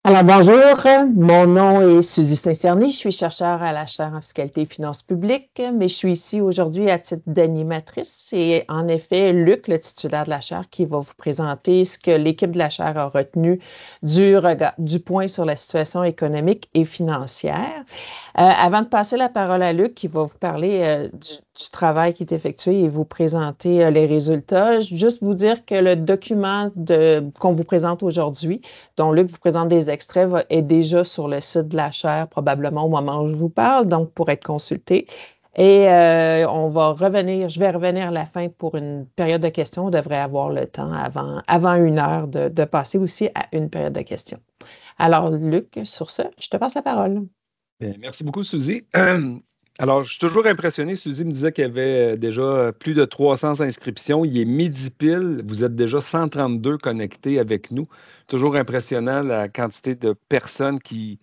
Alors bonjour, mon nom est Suzy Saint-Cerny, je suis chercheure à la chaire en fiscalité et finances publiques, mais je suis ici aujourd'hui à titre d'animatrice. C'est en effet Luc, le titulaire de la chaire, qui va vous présenter ce que l'équipe de la chaire a retenu du point sur la situation économique et financière. Avant de passer la parole à Luc, qui va vous parler du travail qui est effectué et vous présenter les résultats, juste vous dire que le document qu'on vous présente aujourd'hui, dont Luc vous présente des extraits, est déjà sur le site de la chaire, probablement au moment où je vous parle, donc pour être consulté. Et je vais revenir à la fin pour une période de questions. On devrait avoir le temps avant 1 heure de passer aussi à une période de questions. Alors, Luc, sur ce, je te passe la parole. Bien, merci beaucoup, Suzy. Alors, je suis toujours impressionné. Suzy me disait qu'il y avait déjà plus de 300 inscriptions. Il est midi pile. Vous êtes déjà 132 connectés avec nous. Toujours impressionnant la quantité de personnes qui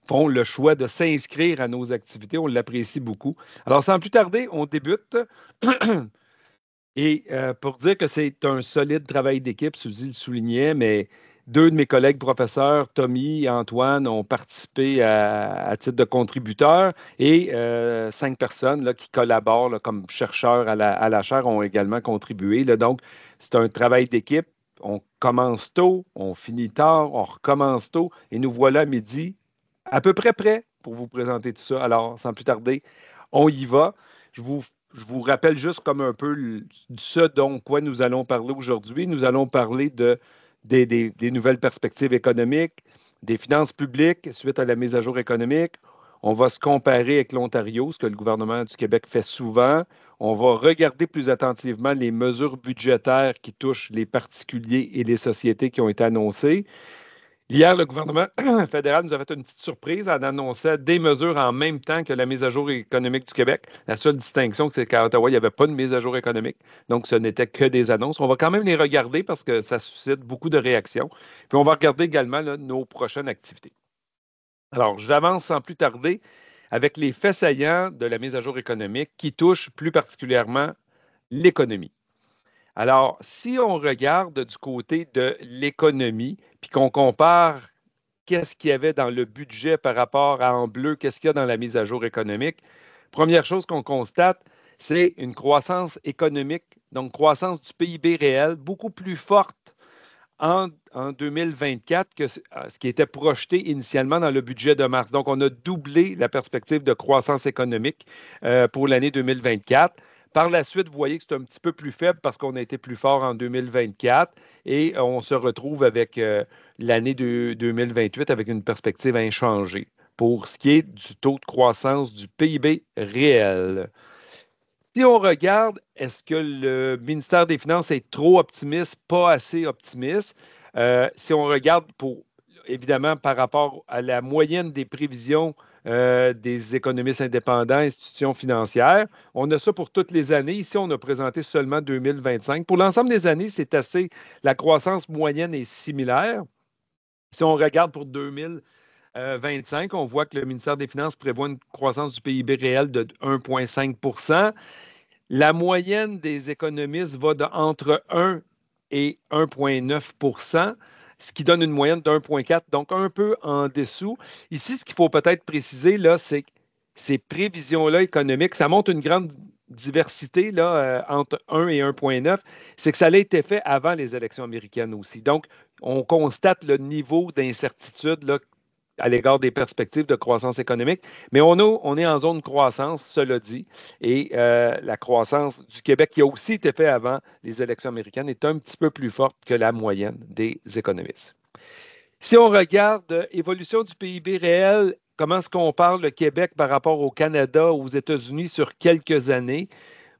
font le choix de s'inscrire à nos activités. On l'apprécie beaucoup. Alors, sans plus tarder, on débute. Et pour dire que c'est un solide travail d'équipe, Suzy le soulignait, mais deux de mes collègues professeurs, Tommy et Antoine, ont participé à titre de contributeurs et 5 personnes là, qui collaborent là, comme chercheurs à la chaire ont également contribué. Là. Donc, c'est un travail d'équipe. On commence tôt, on finit tard, on recommence tôt et nous voilà à midi, à peu près prêts pour vous présenter tout ça. Alors, sans plus tarder, on y va. Je vous je vous rappelle juste comme un peu ce dont quoi nous allons parler aujourd'hui. Nous allons parler des nouvelles perspectives économiques, des finances publiques suite à la mise à jour économique. On va se comparer avec l'Ontario, ce que le gouvernement du Québec fait souvent. On va regarder plus attentivement les mesures budgétaires qui touchent les particuliers et les sociétés qui ont été annoncées. Hier, le gouvernement fédéral nous a fait une petite surprise en annonçant des mesures en même temps que la mise à jour économique du Québec. La seule distinction, c'est qu'à Ottawa, il n'y avait pas de mise à jour économique. Donc, ce n'était que des annonces. On va quand même les regarder parce que ça suscite beaucoup de réactions. Puis, on va regarder également là, nos prochaines activités. Alors, j'avance sans plus tarder avec les faits saillants de la mise à jour économique qui touchent plus particulièrement l'économie. Alors, si on regarde du côté de l'économie, puis qu'on compare qu'est-ce qu'il y avait dans le budget par rapport à en bleu, qu'est-ce qu'il y a dans la mise à jour économique, première chose qu'on constate, c'est une croissance économique, donc croissance du PIB réel, beaucoup plus forte en 2024 que ce qui était projeté initialement dans le budget de mars. Donc, on a doublé la perspective de croissance économique pour l'année 2024. Par la suite, vous voyez que c'est un petit peu plus faible parce qu'on a été plus fort en 2024 et on se retrouve avec l'année 2028 avec une perspective inchangée pour ce qui est du taux de croissance du PIB réel. Si on regarde, est-ce que le ministère des Finances est trop optimiste, pas assez optimiste? Si on regarde évidemment, par rapport à la moyenne des prévisions des économistes indépendants, institutions financières, on a ça pour toutes les années. Ici, on a présenté seulement 2025. Pour l'ensemble des années, c'est assez, la croissance moyenne est similaire. Si on regarde pour 2025, on voit que le ministère des Finances prévoit une croissance du PIB réel de 1,5 %. La moyenne des économistes va entre 1 et 1,9 %, ce qui donne une moyenne de 1,4, donc un peu en dessous. Ici, ce qu'il faut peut-être préciser, là, c'est que ces prévisions-là économiques, ça montre une grande diversité là, entre 1 et 1,9, c'est que ça a été fait avant les élections américaines aussi. Donc, on constate le niveau d'incertitude là, à l'égard des perspectives de croissance économique. Mais on est en zone de croissance, cela dit, et la croissance du Québec, qui a aussi été faite avant les élections américaines, est un petit peu plus forte que la moyenne des économistes. Si on regarde évolution du PIB réel, comment se compare le Québec par rapport au Canada, aux États-Unis sur quelques années,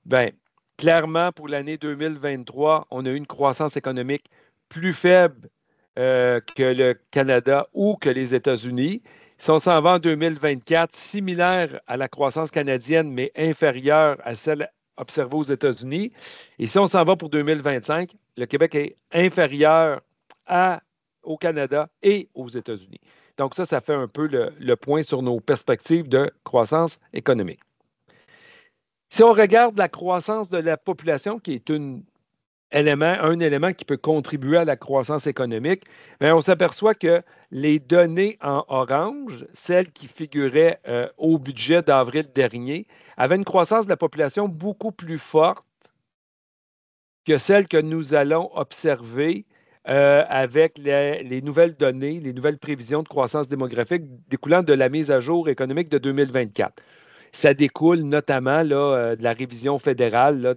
bien, clairement, pour l'année 2023, on a eu une croissance économique plus faible que le Canada ou que les États-Unis. Si on s'en va en 2024, similaire à la croissance canadienne, mais inférieure à celle observée aux États-Unis. Et si on s'en va pour 2025, le Québec est inférieur au Canada et aux États-Unis. Donc ça fait un peu le point sur nos perspectives de croissance économique. Si on regarde la croissance de la population, qui est une un élément qui peut contribuer à la croissance économique, bien, on s'aperçoit que les données en orange, celles qui figuraient au budget d'avril dernier, avaient une croissance de la population beaucoup plus forte que celle que nous allons observer avec les nouvelles données, les nouvelles prévisions de croissance démographique découlant de la mise à jour économique de 2024. Ça découle notamment là, de la révision fédérale là,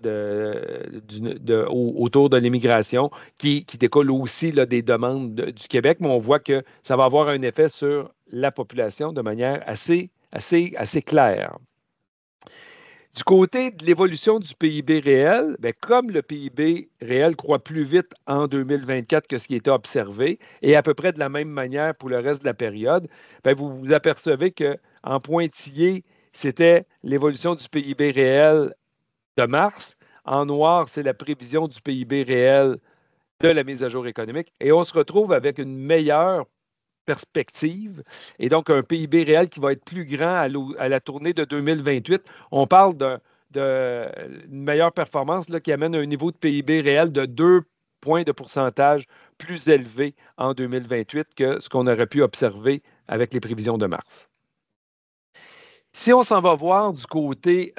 autour de l'immigration qui découle aussi là, des demandes du Québec, mais on voit que ça va avoir un effet sur la population de manière assez claire. Du côté de l'évolution du PIB réel, bien, comme le PIB réel croît plus vite en 2024 que ce qui était observé, et à peu près de la même manière pour le reste de la période, bien, vous vous apercevez qu'en pointillé, c'était l'évolution du PIB réel de mars. En noir, c'est la prévision du PIB réel de la mise à jour économique. Et on se retrouve avec une meilleure perspective et donc un PIB réel qui va être plus grand à la tournée de 2028. On parle d'une meilleure performance là, qui amène un niveau de PIB réel de 2 points de pourcentage plus élevé en 2028 que ce qu'on aurait pu observer avec les prévisions de mars. Si on s'en va voir du côté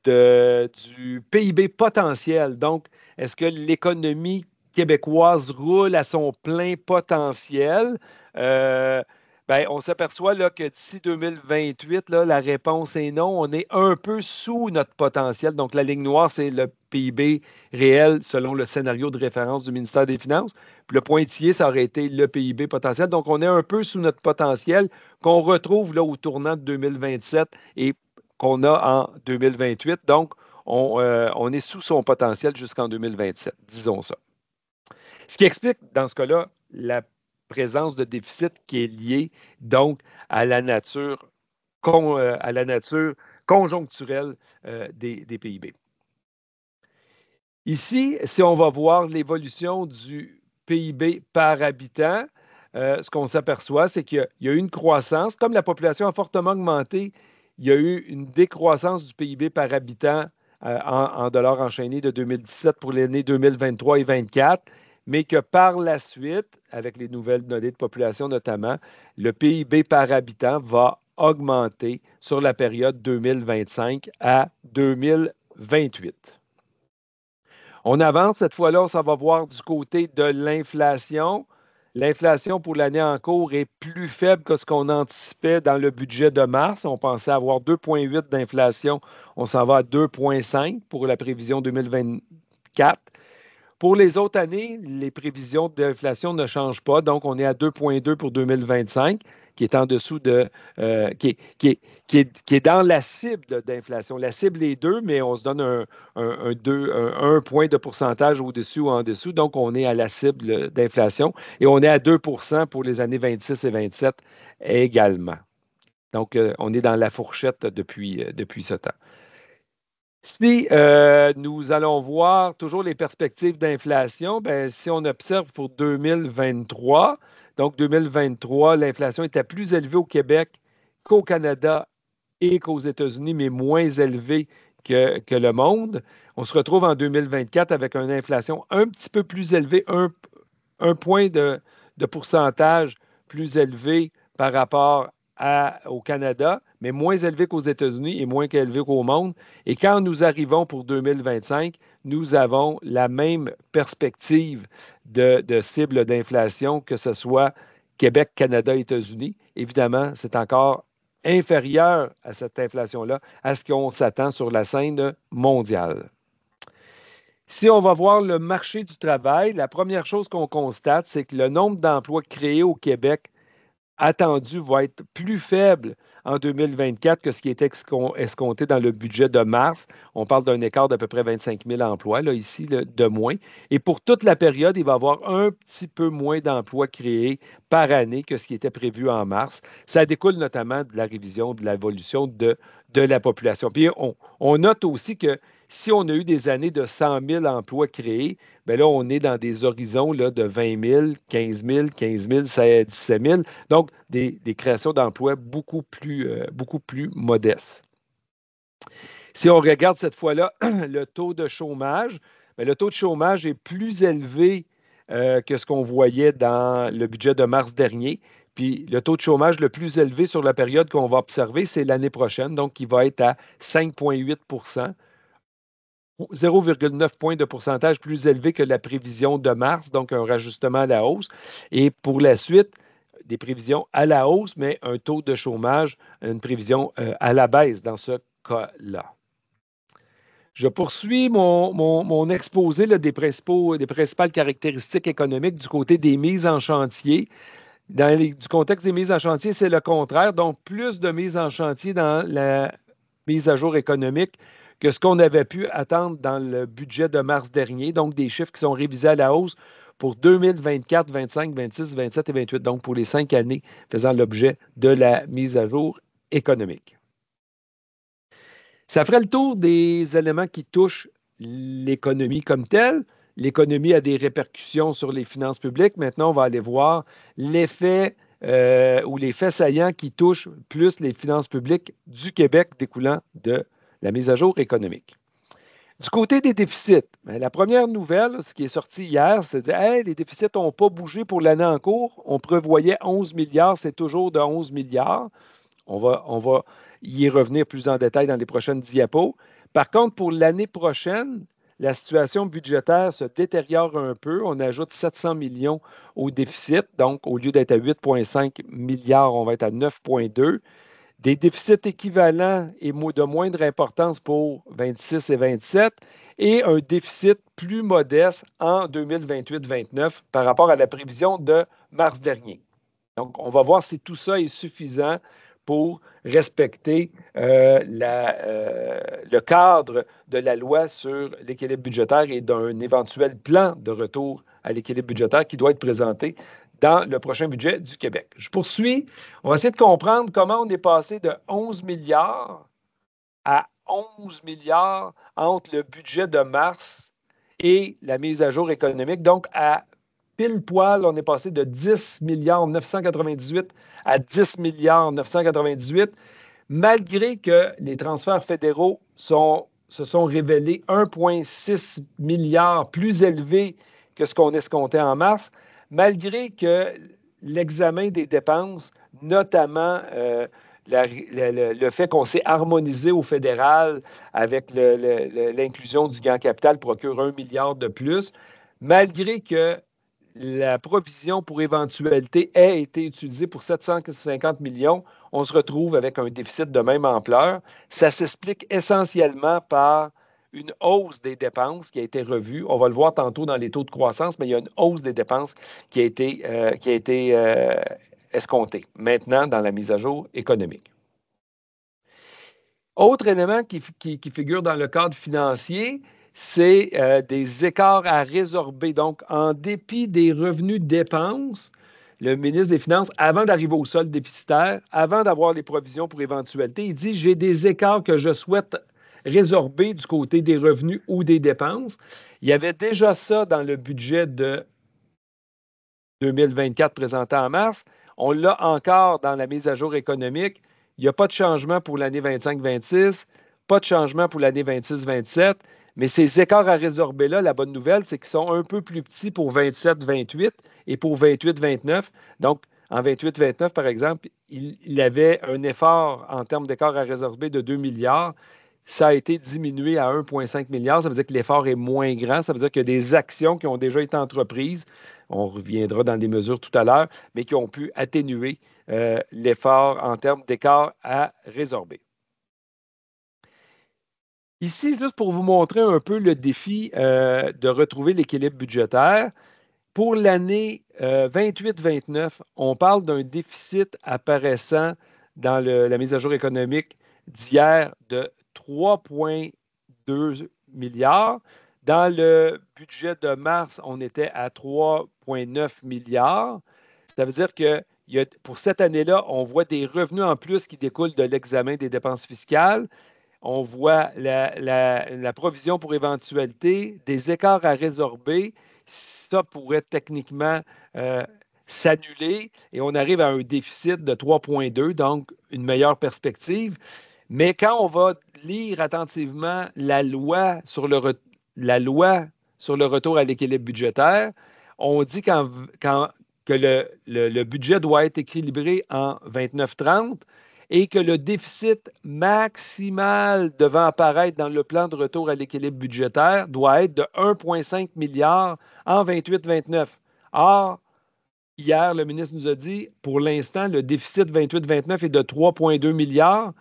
du PIB potentiel, donc est-ce que l'économie québécoise roule à son plein potentiel? Ben, on s'aperçoit là, que d'ici 2028, là, la réponse est non. On est un peu sous notre potentiel. Donc, la ligne noire, c'est le PIB réel selon le scénario de référence du ministère des Finances. Puis le pointillé, ça aurait été le PIB potentiel. Donc, on est un peu sous notre potentiel qu'on retrouve là, au tournant de 2027 et qu'on a en 2028. Donc, on est sous son potentiel jusqu'en 2027, disons ça. Ce qui explique, dans ce cas-là, la présence de déficit qui est liée donc à la nature, conjoncturelle des PIB. Ici, si on va voir l'évolution du PIB par habitant, ce qu'on s'aperçoit, c'est qu'il y a eu une croissance. Comme la population a fortement augmenté, il y a eu une décroissance du PIB par habitant en dollars enchaînés de 2017 pour l'année 2023 et 2024, mais que par la suite, avec les nouvelles données de population notamment, le PIB par habitant va augmenter sur la période 2025 à 2028. On avance, cette fois-là, on s'en va voir du côté de l'inflation. L'inflation pour l'année en cours est plus faible que ce qu'on anticipait dans le budget de mars. On pensait avoir 2,8 d'inflation. On s'en va à 2,5 pour la prévision 2024. Pour les autres années, les prévisions d'inflation ne changent pas. Donc, on est à 2,2 pour 2025, qui est en dessous de. Qui est dans la cible d'inflation. La cible est 2, mais on se donne un point de pourcentage au-dessus ou en dessous. Donc, on est à la cible d'inflation. Et on est à 2 pour les années 26 et 27 également. Donc, on est dans la fourchette depuis ce temps. Si nous allons voir toujours les perspectives d'inflation, ben, si on observe pour 2023, donc 2023, l'inflation était plus élevée au Québec qu'au Canada et qu'aux États-Unis, mais moins élevée que le monde. On se retrouve en 2024 avec une inflation un petit peu plus élevée, un point de pourcentage plus élevé par rapport au Canada, mais moins élevé qu'aux États-Unis et moins élevé qu'au monde. Et quand nous arrivons pour 2025, nous avons la même perspective de cible d'inflation, que ce soit Québec, Canada, États-Unis. Évidemment, c'est encore inférieur à cette inflation-là, à ce qu'on s'attend sur la scène mondiale. Si on va voir le marché du travail, la première chose qu'on constate, c'est que le nombre d'emplois créés au Québec attendu va être plus faible en 2024 que ce qui était escompté dans le budget de mars. On parle d'un écart d'à peu près 25 000 emplois, là, ici, là, de moins. Et pour toute la période, il va y avoir un petit peu moins d'emplois créés par année que ce qui était prévu en mars. Ça découle notamment de la révision de l'évolution de la population. Puis on note aussi que si on a eu des années de 100 000 emplois créés, bien là, on est dans des horizons là, de 20 000, 15 000, 15 000, 17 000. Donc, des créations d'emplois beaucoup plus modestes. Si on regarde cette fois-là le taux de chômage, bien, le taux de chômage est plus élevé que ce qu'on voyait dans le budget de mars dernier. Puis le taux de chômage le plus élevé sur la période qu'on va observer, c'est l'année prochaine, donc il va être à 5,8 0,9 points de pourcentage plus élevé que la prévision de mars, donc un rajustement à la hausse. Et pour la suite, des prévisions à la hausse, mais un taux de chômage, une prévision à la baisse dans ce cas-là. Je poursuis mon exposé là, des principales caractéristiques économiques du côté des mises en chantier. Du contexte des mises en chantier, c'est le contraire. Donc, plus de mises en chantier dans la mise à jour économique que ce qu'on avait pu attendre dans le budget de mars dernier. Donc, des chiffres qui sont révisés à la hausse pour 2024, 25, 26, 27 et 28. Donc, pour les 5 années faisant l'objet de la mise à jour économique. Ça ferait le tour des éléments qui touchent l'économie comme telle. L'économie a des répercussions sur les finances publiques. Maintenant, on va aller voir l'effet ou les faits saillants qui touchent plus les finances publiques du Québec découlant de la mise à jour économique. Du côté des déficits, bien, la première nouvelle, ce qui est sorti hier, c'est de dire hey, les déficits n'ont pas bougé pour l'année en cours. On prévoyait 11 milliards, c'est toujours de 11 milliards. On va y revenir plus en détail dans les prochaines diapos. Par contre, pour l'année prochaine, la situation budgétaire se détériore un peu. On ajoute 700 millions au déficit. Donc, au lieu d'être à 8,5 milliards, on va être à 9,2. Des déficits équivalents et de moindre importance pour 26 et 27 et un déficit plus modeste en 2028-29 par rapport à la prévision de mars dernier. Donc, on va voir si tout ça est suffisant pour respecter le cadre de la loi sur l'équilibre budgétaire et d'un éventuel plan de retour à l'équilibre budgétaire qui doit être présenté dans le prochain budget du Québec. Je poursuis. On va essayer de comprendre comment on est passé de 11 milliards à 11 milliards entre le budget de mars et la mise à jour économique. Donc, à pile poil, on est passé de 10 milliards 998 à 10 milliards 998, malgré que les transferts fédéraux se sont révélés 1,6 milliard plus élevés que ce qu'on escomptait en mars, malgré que l'examen des dépenses, notamment le fait qu'on s'est harmonisé au fédéral avec l'inclusion du gain capital procure 1 milliard de plus, malgré que la provision pour éventualité ait été utilisée pour 750 millions, on se retrouve avec un déficit de même ampleur. Ça s'explique essentiellement par une hausse des dépenses qui a été revue. On va le voir tantôt dans les taux de croissance, mais il y a une hausse des dépenses qui a été escomptée maintenant dans la mise à jour économique. Autre élément qui figure dans le cadre financier, c'est des écarts à résorber. Donc, en dépit des revenus de dépenses, le ministre des Finances, avant d'arriver au solde déficitaire, avant d'avoir les provisions pour éventualité, il dit « J'ai des écarts que je souhaite résorber du côté des revenus ou des dépenses. » Il y avait déjà ça dans le budget de 2024 présenté en mars. On l'a encore dans la mise à jour économique. Il n'y a pas de changement pour l'année 25-26, pas de changement pour l'année 26-27, mais ces écarts à résorber-là, la bonne nouvelle, c'est qu'ils sont un peu plus petits pour 27-28 et pour 28-29. Donc, en 28-29, par exemple, il avait un effort en termes d'écart à résorber de 2 milliards. Ça a été diminué à 1,5 milliard. Ça veut dire que l'effort est moins grand. Ça veut dire qu'il y a des actions qui ont déjà été entreprises. On reviendra dans des mesures tout à l'heure, mais qui ont pu atténuer l'effort en termes d'écart à résorber. Ici, juste pour vous montrer un peu le défi de retrouver l'équilibre budgétaire, pour l'année 28-29, on parle d'un déficit apparaissant dans la mise à jour économique d'hier de 3,2 milliards. Dans le budget de mars, on était à 3,9 milliards. Ça veut dire que pour cette année-là, on voit des revenus en plus qui découlent de l'examen des dépenses fiscales. On voit la provision pour éventualité, des écarts à résorber. Ça pourrait techniquement s'annuler et on arrive à un déficit de 3,2, donc une meilleure perspective. Mais quand on va lire attentivement la loi sur le retour à l'équilibre budgétaire. On dit que le budget doit être équilibré en 29-30 et que le déficit maximal devant apparaître dans le plan de retour à l'équilibre budgétaire doit être de 1,5 milliard en 28-29. Or, hier, le ministre nous a dit, pour l'instant, le déficit 28-29 est de 3,2 milliards.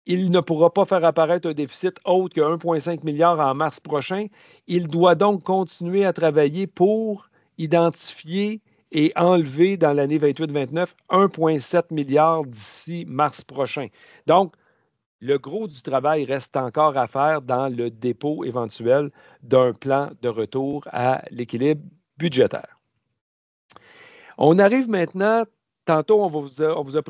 Il ne pourra pas faire apparaître un déficit autre que 1,5 milliard en mars prochain. Il doit donc continuer à travailler pour identifier et enlever dans l'année 28-29 1,7 milliard d'ici mars prochain. Donc, le gros du travail reste encore à faire dans le dépôt éventuel d'un plan de retour à l'équilibre budgétaire. On arrive maintenant, tantôt on vous a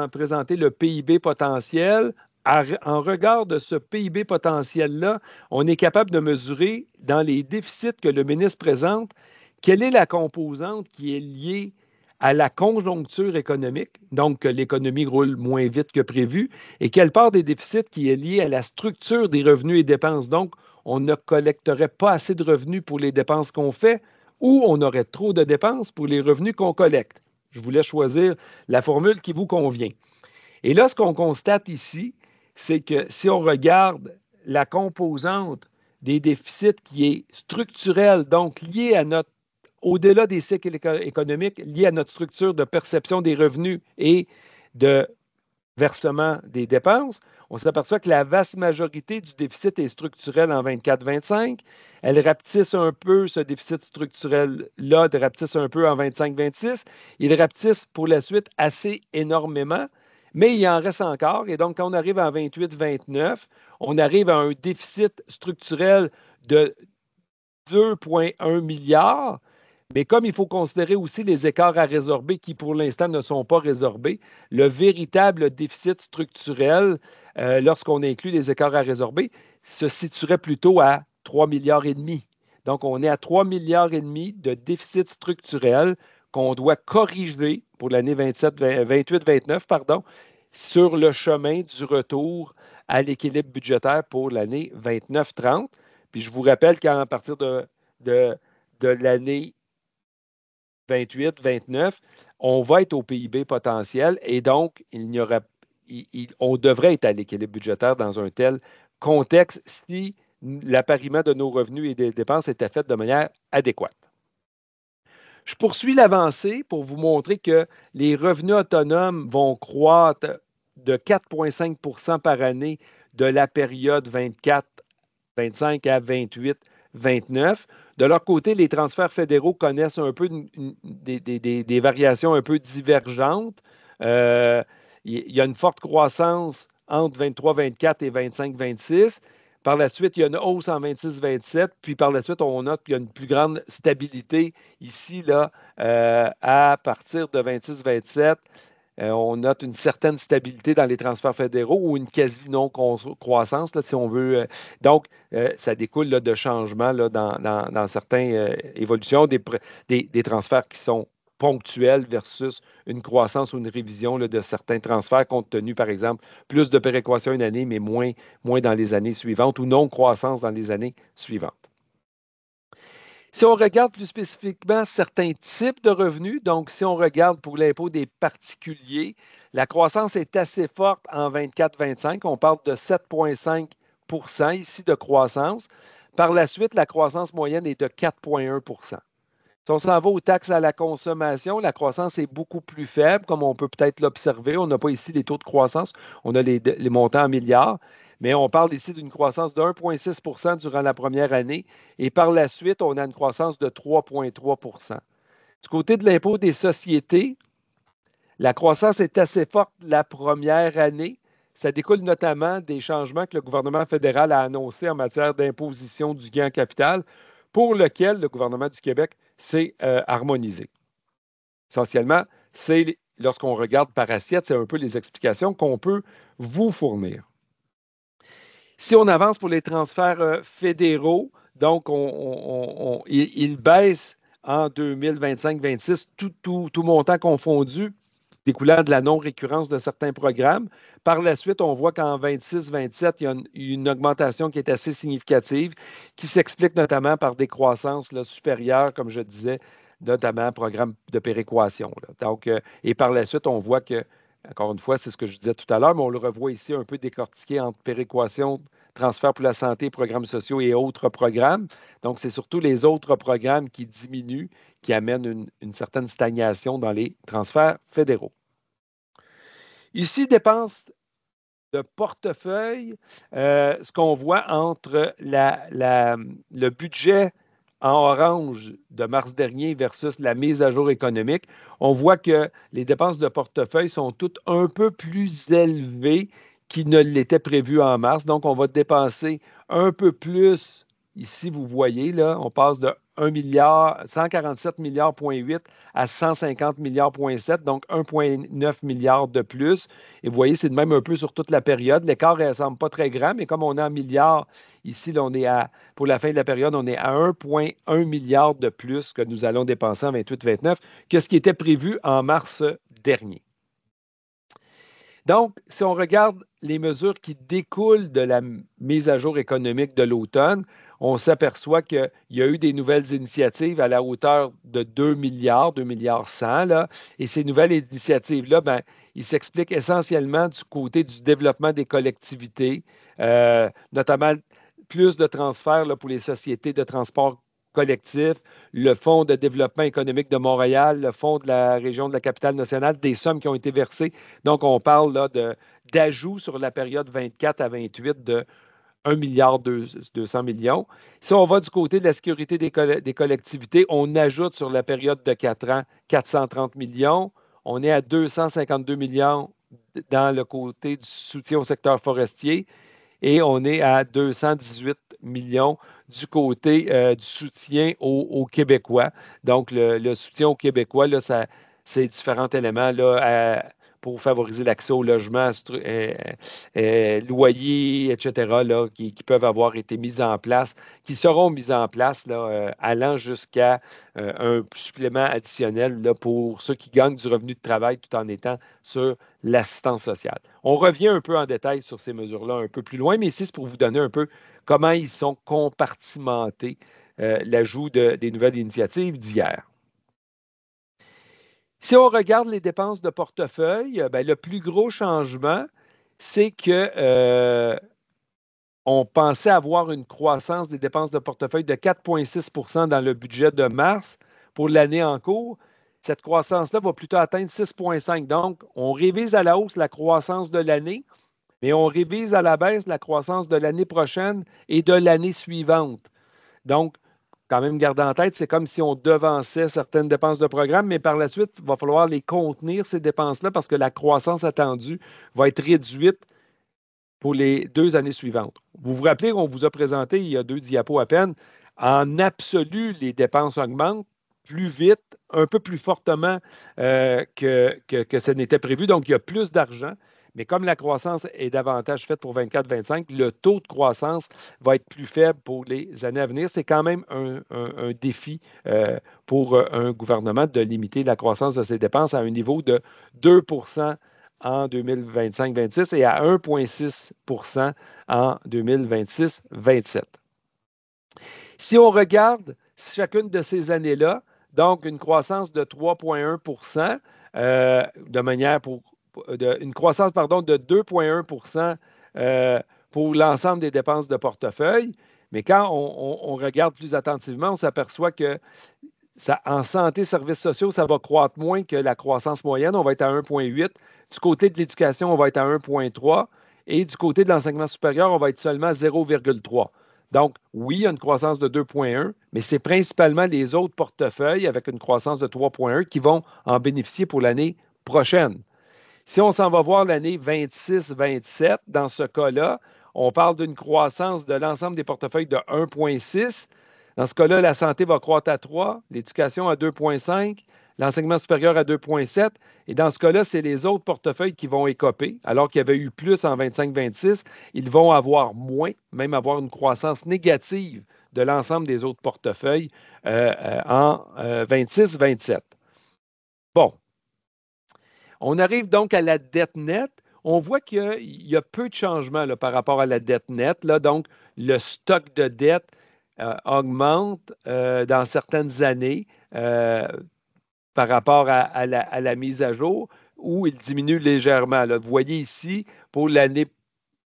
présenté le PIB potentiel. En regard de ce PIB potentiel-là, on est capable de mesurer dans les déficits que le ministre présente quelle est la composante qui est liée à la conjoncture économique, donc que l'économie roule moins vite que prévu, et quelle part des déficits qui est liée à la structure des revenus et dépenses. Donc, on ne collecterait pas assez de revenus pour les dépenses qu'on fait ou on aurait trop de dépenses pour les revenus qu'on collecte. Je vous laisse choisir la formule qui vous convient. Et là, ce qu'on constate ici, c'est que si on regarde la composante des déficits qui est structurelle, donc liée à au-delà des cycles économiques, liée à notre structure de perception des revenus et de versement des dépenses, on s'aperçoit que la vaste majorité du déficit est structurel en 24-25. Elle rapetisse un peu ce déficit structurel-là, rapetisse un peu en 25-26. Il rapetisse pour la suite assez énormément. Mais il en reste encore. Et donc, quand on arrive en 28-29, on arrive à un déficit structurel de 2,1 milliards. Mais comme il faut considérer aussi les écarts à résorber qui, pour l'instant, ne sont pas résorbés, le véritable déficit structurel, lorsqu'on inclut les écarts à résorber, se situerait plutôt à 3,5 milliards. Donc, on est à 3,5 milliards de déficit structurel qu'on doit corriger pour l'année 28-29, sur le chemin du retour à l'équilibre budgétaire pour l'année 29-30. Puis je vous rappelle qu'à partir de l'année 28-29, on va être au PIB potentiel et donc on devrait être à l'équilibre budgétaire dans un tel contexte si l'appariement de nos revenus et des dépenses était fait de manière adéquate. Je poursuis l'avancée pour vous montrer que les revenus autonomes vont croître de 4,5 % par année de la période 24-25 à 28-29. De leur côté, les transferts fédéraux connaissent un peu des variations un peu divergentes. Il y a une forte croissance entre 23-24 et 25-26. Par la suite, il y a une hausse en 26-27, puis par la suite, on note qu'il y a une plus grande stabilité ici, là, à partir de 26-27. On note une certaine stabilité dans les transferts fédéraux ou une quasi-non-croissance, si on veut. Donc, ça découle là, de changements là, dans certaines évolutions des transferts qui sont ponctuels versus une croissance ou une révision là, de certains transferts compte tenu, par exemple, plus de péréquation une année, mais moins dans les années suivantes ou non-croissance dans les années suivantes. Si on regarde plus spécifiquement certains types de revenus, donc si on regarde pour l'impôt des particuliers, la croissance est assez forte en 24-25. On parle de 7,5 % ici de croissance. Par la suite, la croissance moyenne est de 4,1 %. Si on s'en va aux taxes à la consommation, la croissance est beaucoup plus faible, comme on peut peut-être l'observer. On n'a pas ici les taux de croissance, on a les montants en milliards, mais on parle ici d'une croissance de 1,6 % durant la première année et par la suite, on a une croissance de 3,3 %. Du côté de l'impôt des sociétés, la croissance est assez forte la première année. Ça découle notamment des changements que le gouvernement fédéral a annoncés en matière d'imposition du gain en capital, pour lequel le gouvernement du Québec s'est harmonisé. Essentiellement, c'est lorsqu'on regarde par assiette, c'est un peu les explications qu'on peut vous fournir. Si on avance pour les transferts fédéraux, donc ils baissent en 2025-26, tout montant confondu, découlant de la non-récurrence de certains programmes. Par la suite, on voit qu'en 26-27, il y a une augmentation qui est assez significative, qui s'explique notamment par des croissances là, supérieures, comme je disais, notamment programme de péréquation. Là. Donc, et par la suite, on voit que, encore une fois, c'est ce que je disais tout à l'heure, mais on le revoit ici un peu décortiqué entre péréquation, transfert pour la santé, programmes sociaux et autres programmes. Donc, c'est surtout les autres programmes qui diminuent, qui amènent une certaine stagnation dans les transferts fédéraux. Ici, dépenses de portefeuille, ce qu'on voit entre le budget en orange de mars dernier versus la mise à jour économique, on voit que les dépenses de portefeuille sont toutes un peu plus élevées qu'il ne l'était prévu en mars. Donc, on va dépenser un peu plus. Ici, vous voyez, là, on passe de 1 milliard, 147 milliards,8 à 150 milliards,7, donc 1,9 milliard de plus. Et vous voyez, c'est de même un peu sur toute la période. L'écart ne semble pas très grand, mais comme on est en milliards, ici, là, on est pour la fin de la période, on est à 1,1 milliard de plus que nous allons dépenser en 28-29 que ce qui était prévu en mars dernier. Donc, si on regarde les mesures qui découlent de la mise à jour économique de l'automne, on s'aperçoit qu'il y a eu des nouvelles initiatives à la hauteur de 2 milliards, 2 milliards 100, là, et ces nouvelles initiatives-là, ben, ils s'expliquent essentiellement du côté du développement des collectivités, notamment plus de transferts là, pour les sociétés de transport collectif, le Fonds de développement économique de Montréal, le Fonds de la région de la capitale nationale, des sommes qui ont été versées. Donc, on parle là d'ajouts sur la période 24 à 28 de 1 milliard 200 millions. Si on va du côté de la sécurité des collectivités, on ajoute sur la période de 4 ans 430 millions. On est à 252 millions dans le côté du soutien au secteur forestier et on est à 218 millions du côté du soutien aux Québécois. Donc, le soutien aux Québécois, là, c'est différents éléments là, pour favoriser l'accès au logement, loyers, etc., là, qui peuvent avoir été mis en place, qui seront mis en place là, allant jusqu'à un supplément additionnel là, pour ceux qui gagnent du revenu de travail tout en étant sur l'assistance sociale. On revient un peu en détail sur ces mesures-là un peu plus loin, mais ici, c'est pour vous donner un peu comment ils sont compartimentés, l'ajout des nouvelles initiatives d'hier. Si on regarde les dépenses de portefeuille, ben, le plus gros changement, c'est que on pensait avoir une croissance des dépenses de portefeuille de 4,6 dans le budget de mars pour l'année en cours. Cette croissance-là va plutôt atteindre 6,5. Donc, on révise à la hausse la croissance de l'année, mais on révise à la baisse la croissance de l'année prochaine et de l'année suivante. Donc, quand même garder en tête, c'est comme si on devançait certaines dépenses de programme, mais par la suite, il va falloir les contenir, ces dépenses-là, parce que la croissance attendue va être réduite pour les 2 années suivantes. Vous vous rappelez qu'on vous a présenté il y a 2 diapos à peine, en absolu, les dépenses augmentent plus vite, un peu plus fortement que ce n'était prévu. Donc, il y a plus d'argent. Mais comme la croissance est davantage faite pour 24-25, le taux de croissance va être plus faible pour les années à venir. C'est quand même un défi pour un gouvernement de limiter la croissance de ses dépenses à un niveau de 2 en 2025-26 et à 1,6 en 2026-27. Si on regarde chacune de ces années-là, donc une croissance de 3,1 de manière une croissance de 2,1 pour l'ensemble des dépenses de portefeuille. Mais quand on regarde plus attentivement, on s'aperçoit que en santé, services sociaux, ça va croître moins que la croissance moyenne. On va être à 1,8. Du côté de l'éducation, on va être à 1,3. Et du côté de l'enseignement supérieur, on va être seulement à 0,3. Donc, oui, il y a une croissance de 2,1, mais c'est principalement les autres portefeuilles avec une croissance de 3,1 qui vont en bénéficier pour l'année prochaine. Si on s'en va voir l'année 26-27, dans ce cas-là, on parle d'une croissance de l'ensemble des portefeuilles de 1,6. Dans ce cas-là, la santé va croître à 3, l'éducation à 2,5, l'enseignement supérieur à 2,7. Et dans ce cas-là, c'est les autres portefeuilles qui vont écoper. Alors qu'il y avait eu plus en 25-26, ils vont avoir moins, même avoir une croissance négative de l'ensemble des autres portefeuilles en 26-27. Bon. On arrive donc à la dette nette. On voit qu'il y a peu de changements là, par rapport à la dette nette. Là. Donc, le stock de dette augmente dans certaines années par rapport à la mise à jour, ou il diminue légèrement. Là. Vous voyez ici, pour l'année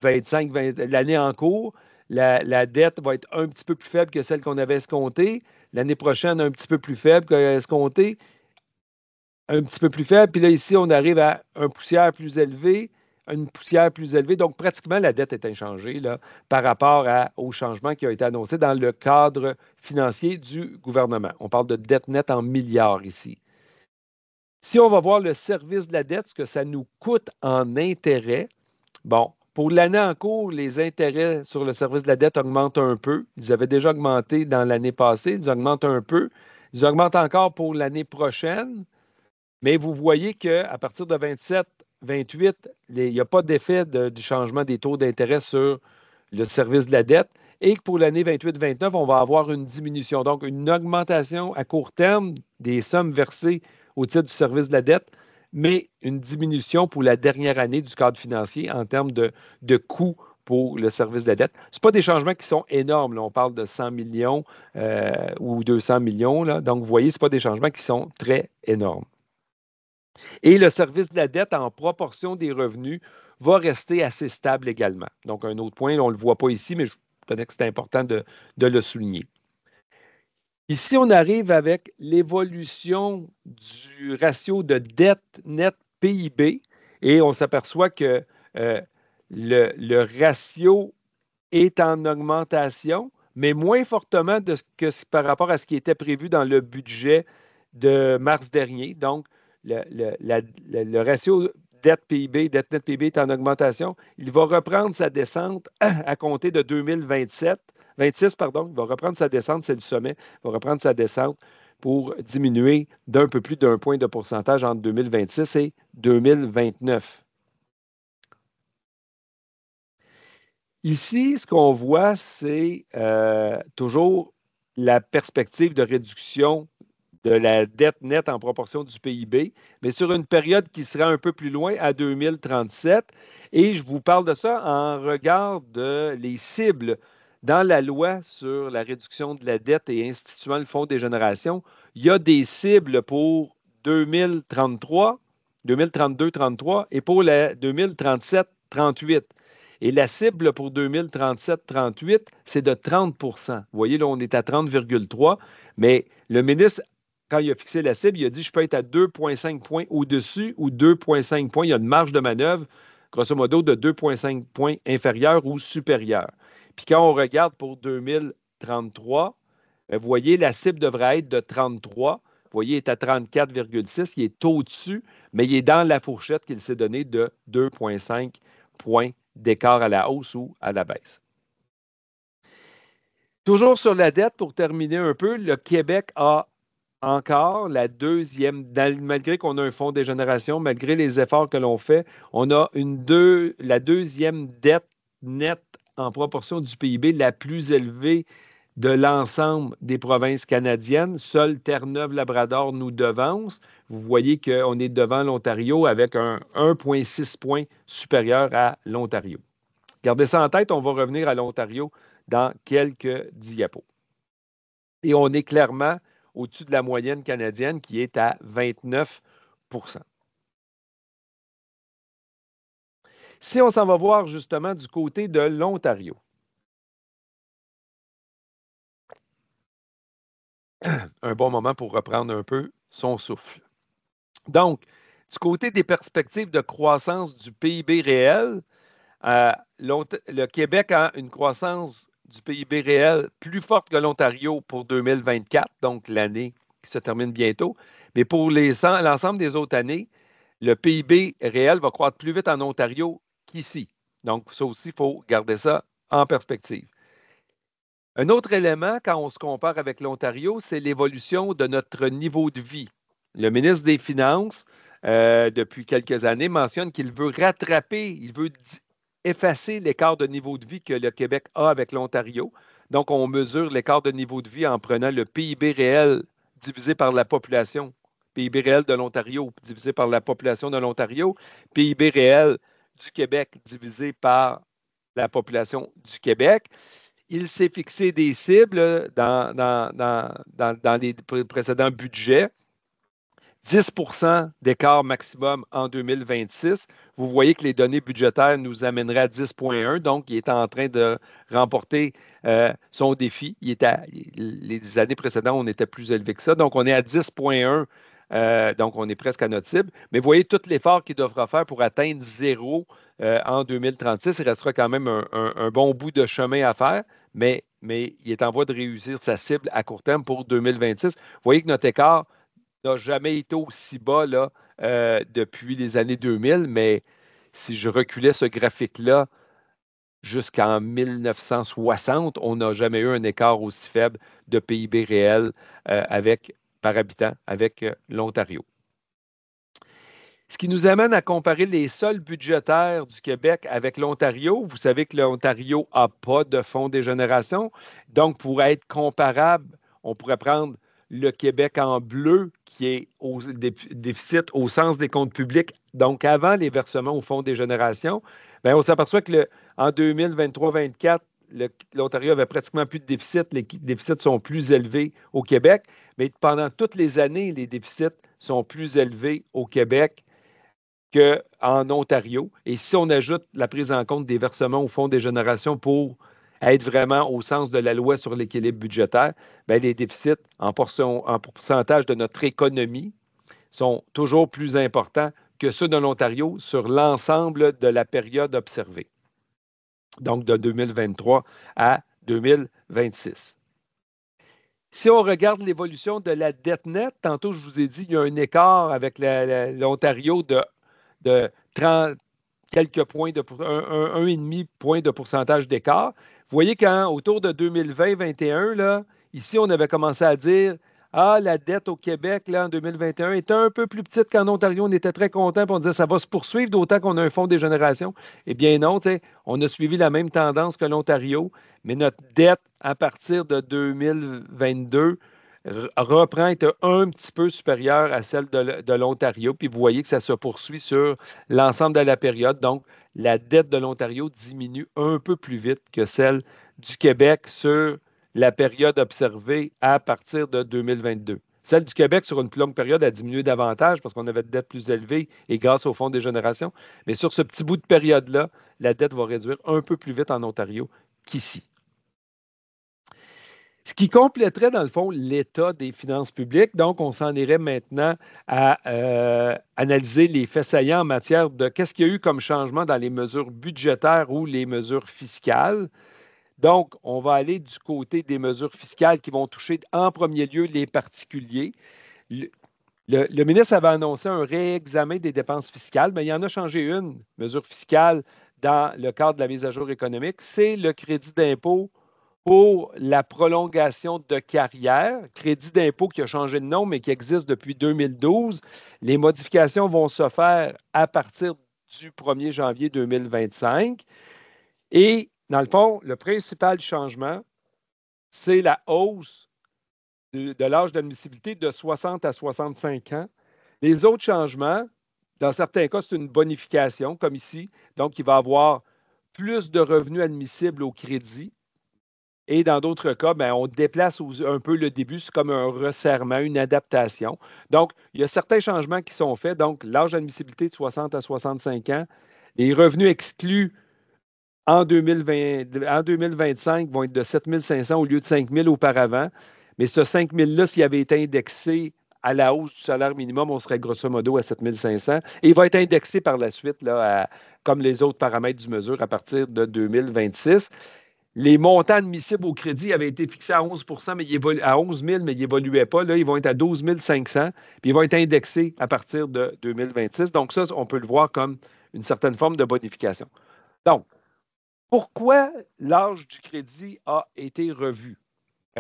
25, l'année en cours, la dette va être un petit peu plus faible que celle qu'on avait escomptée. L'année prochaine, un petit peu plus faible qu'escomptée, un petit peu plus faible. Puis là, ici, on arrive à une poussière plus élevée. Donc, pratiquement, la dette est inchangée là, par rapport au changement qui a été annoncé dans le cadre financier du gouvernement. On parle de dette nette en milliards ici. Si on va voir le service de la dette, ce que ça nous coûte en intérêt, bon, pour l'année en cours, les intérêts sur le service de la dette augmentent un peu. Ils avaient déjà augmenté dans l'année passée. Ils augmentent un peu. Ils augmentent encore pour l'année prochaine. Mais vous voyez qu'à partir de 27, 28, il n'y a pas d'effet du changement des taux d'intérêt sur le service de la dette. Et que pour l'année 28-29, on va avoir une diminution. Donc, une augmentation à court terme des sommes versées au titre du service de la dette, mais une diminution pour la dernière année du cadre financier en termes de coûts pour le service de la dette. Ce pas des changements qui sont énormes. Là. On parle de 100 millions ou 200 millions. Là. Donc, vous voyez, ce pas des changements qui sont très énormes. Et le service de la dette en proportion des revenus va rester assez stable également. Donc, un autre point, on ne le voit pas ici, mais je tenais que c'est important de le souligner. Ici, on arrive avec l'évolution du ratio de dette nette PIB et on s'aperçoit que le ratio est en augmentation, mais moins fortement par rapport à ce qui était prévu dans le budget de mars dernier. Donc, le ratio dette nette PIB est en augmentation. Il va reprendre sa descente à compter de 26, pardon. Il va reprendre sa descente, c'est le sommet. Il va reprendre sa descente pour diminuer d'un peu plus d'un point de pourcentage entre 2026 et 2029. Ici, ce qu'on voit, c'est toujours la perspective de réduction de la dette nette en proportion du PIB, mais sur une période qui sera un peu plus loin, à 2037. Et je vous parle de ça en regard de les cibles dans la loi sur la réduction de la dette et instituant le Fonds des générations. Il y a des cibles pour 2033, 2032-33 et pour la 2037-38. Et la cible pour 2037-38, c'est de 30 Vous voyez, là, on est à 30,3, mais le ministre, quand il a fixé la cible, il a dit je peux être à 2,5 points au-dessus ou 2,5 points. Il y a une marge de manœuvre, grosso modo, de 2,5 points inférieur ou supérieur. Puis quand on regarde pour 2033, vous voyez, la cible devrait être de 33. Vous voyez, il est à 34,6. Il est au-dessus, mais il est dans la fourchette qu'il s'est donnée de 2,5 points d'écart à la hausse ou à la baisse. Toujours sur la dette, pour terminer un peu, le Québec a encore la deuxième, malgré qu'on a un fonds des générations, malgré les efforts que l'on fait, on a la deuxième dette nette en proportion du PIB la plus élevée de l'ensemble des provinces canadiennes. Seule Terre-Neuve-Labrador nous devance. Vous voyez qu'on est devant l'Ontario avec un 1,6 points supérieur à l'Ontario. Gardez ça en tête, on va revenir à l'Ontario dans quelques diapos. Et on est clairement au-dessus de la moyenne canadienne qui est à 29 %. Si on s'en va voir justement du côté de l'Ontario, un bon moment pour reprendre un peu son souffle. Donc, du côté des perspectives de croissance du PIB réel, le Québec a une croissance du PIB réel plus forte que l'Ontario pour 2024, donc l'année qui se termine bientôt. Mais pour l'ensemble des autres années, le PIB réel va croître plus vite en Ontario qu'ici. Donc, ça aussi, il faut garder ça en perspective. Un autre élément, quand on se compare avec l'Ontario, c'est l'évolution de notre niveau de vie. Le ministre des Finances, depuis quelques années, mentionne qu'il veut rattraper, il veut effacer l'écart de niveau de vie que le Québec a avec l'Ontario. Donc, on mesure l'écart de niveau de vie en prenant le PIB réel divisé par la population PIB réel de l'Ontario divisé par la population de l'Ontario, PIB réel du Québec divisé par la population du Québec. Il s'est fixé des cibles dans les précédents budgets. 10 d'écart maximum en 2026. Vous voyez que les données budgétaires nous amèneraient à 10,1, donc il est en train de remporter son défi. Les années précédentes, on était plus élevé que ça, donc on est à 10,1, donc on est presque à notre cible. Mais vous voyez tout l'effort qu'il devra faire pour atteindre zéro en 2036. Il restera quand même un bon bout de chemin à faire, mais il est en voie de réussir sa cible à court terme pour 2026. Vous voyez que notre écart n'a jamais été aussi bas là, depuis les années 2000, mais si je reculais ce graphique-là jusqu'en 1960, on n'a jamais eu un écart aussi faible de PIB réel par habitant avec l'Ontario. Ce qui nous amène à comparer les sols budgétaires du Québec avec l'Ontario. Vous savez que l'Ontario n'a pas de fonds des générations. Donc, pour être comparable, on pourrait prendre le Québec en bleu, qui est au déficit au sens des comptes publics, donc avant les versements au fonds des générations. Bien, on s'aperçoit qu'en 2023-24, l'Ontario avait pratiquement plus de déficit. Les déficits sont plus élevés au Québec, mais pendant toutes les années, les déficits sont plus élevés au Québec qu'en Ontario. Et si on ajoute la prise en compte des versements au fonds des générations pour être vraiment au sens de la loi sur l'équilibre budgétaire, bien, les déficits en pourcentage de notre économie sont toujours plus importants que ceux de l'Ontario sur l'ensemble de la période observée, donc de 2023 à 2026. Si on regarde l'évolution de la dette nette, tantôt je vous ai dit qu'il y a un écart avec l'Ontario de 30 quelques points, 1,5 point de pourcentage d'écart. Vous voyez qu'autour de 2020-2021, ici, on avait commencé à dire la dette au Québec là, en 2021 est un peu plus petite qu'en Ontario. On était très contents, on disait ça va se poursuivre, d'autant qu'on a un fonds des générations. Eh bien non, on a suivi la même tendance que l'Ontario, mais notre dette à partir de 2022 reprend à être un petit peu supérieure à celle de l'Ontario. Puis vous voyez que ça se poursuit sur l'ensemble de la période. Donc, la dette de l'Ontario diminue un peu plus vite que celle du Québec sur la période observée à partir de 2022. Celle du Québec, sur une plus longue période, a diminué davantage parce qu'on avait de dettes plus élevées et grâce au fonds des générations. Mais sur ce petit bout de période-là, la dette va réduire un peu plus vite en Ontario qu'ici. Ce qui compléterait, dans le fond, l'état des finances publiques. Donc, on s'en irait maintenant à analyser les faits saillants en matière de qu'est-ce qu'il y a eu comme changement dans les mesures budgétaires ou les mesures fiscales. Donc, on va aller du côté des mesures fiscales qui vont toucher en premier lieu les particuliers. Le ministre avait annoncé un réexamen des dépenses fiscales, mais il en a changé une mesure fiscale dans le cadre de la mise à jour économique. C'est le crédit d'impôt pour la prolongation de carrière, crédit d'impôt qui a changé de nom, mais qui existe depuis 2012. Les modifications vont se faire à partir du 1er janvier 2025. Et, dans le fond, le principal changement, c'est la hausse de l'âge d'admissibilité de 60 à 65 ans. Les autres changements, dans certains cas, c'est une bonification, comme ici. Donc, il va y avoir plus de revenus admissibles au crédit. Et dans d'autres cas, bien, on déplace un peu le début, c'est comme un resserrement, une adaptation. Donc, il y a certains changements qui sont faits. Donc, l'âge d'admissibilité de 60 à 65 ans, les revenus exclus en 2025 vont être de 7 500 au lieu de 5 000 auparavant. Mais ce 5 000-là, s'il avait été indexé à la hausse du salaire minimum, on serait grosso modo à 7 500. Et il va être indexé par la suite, là, comme les autres paramètres du mesure, à partir de 2026. Les montants admissibles au crédit avaient été fixés à 11 mais à 11 000, mais ils n'évoluaient pas. Là, ils vont être à 12 500, puis ils vont être indexés à partir de 2026. Donc, ça, on peut le voir comme une certaine forme de bonification. Donc, pourquoi l'âge du crédit a été revu?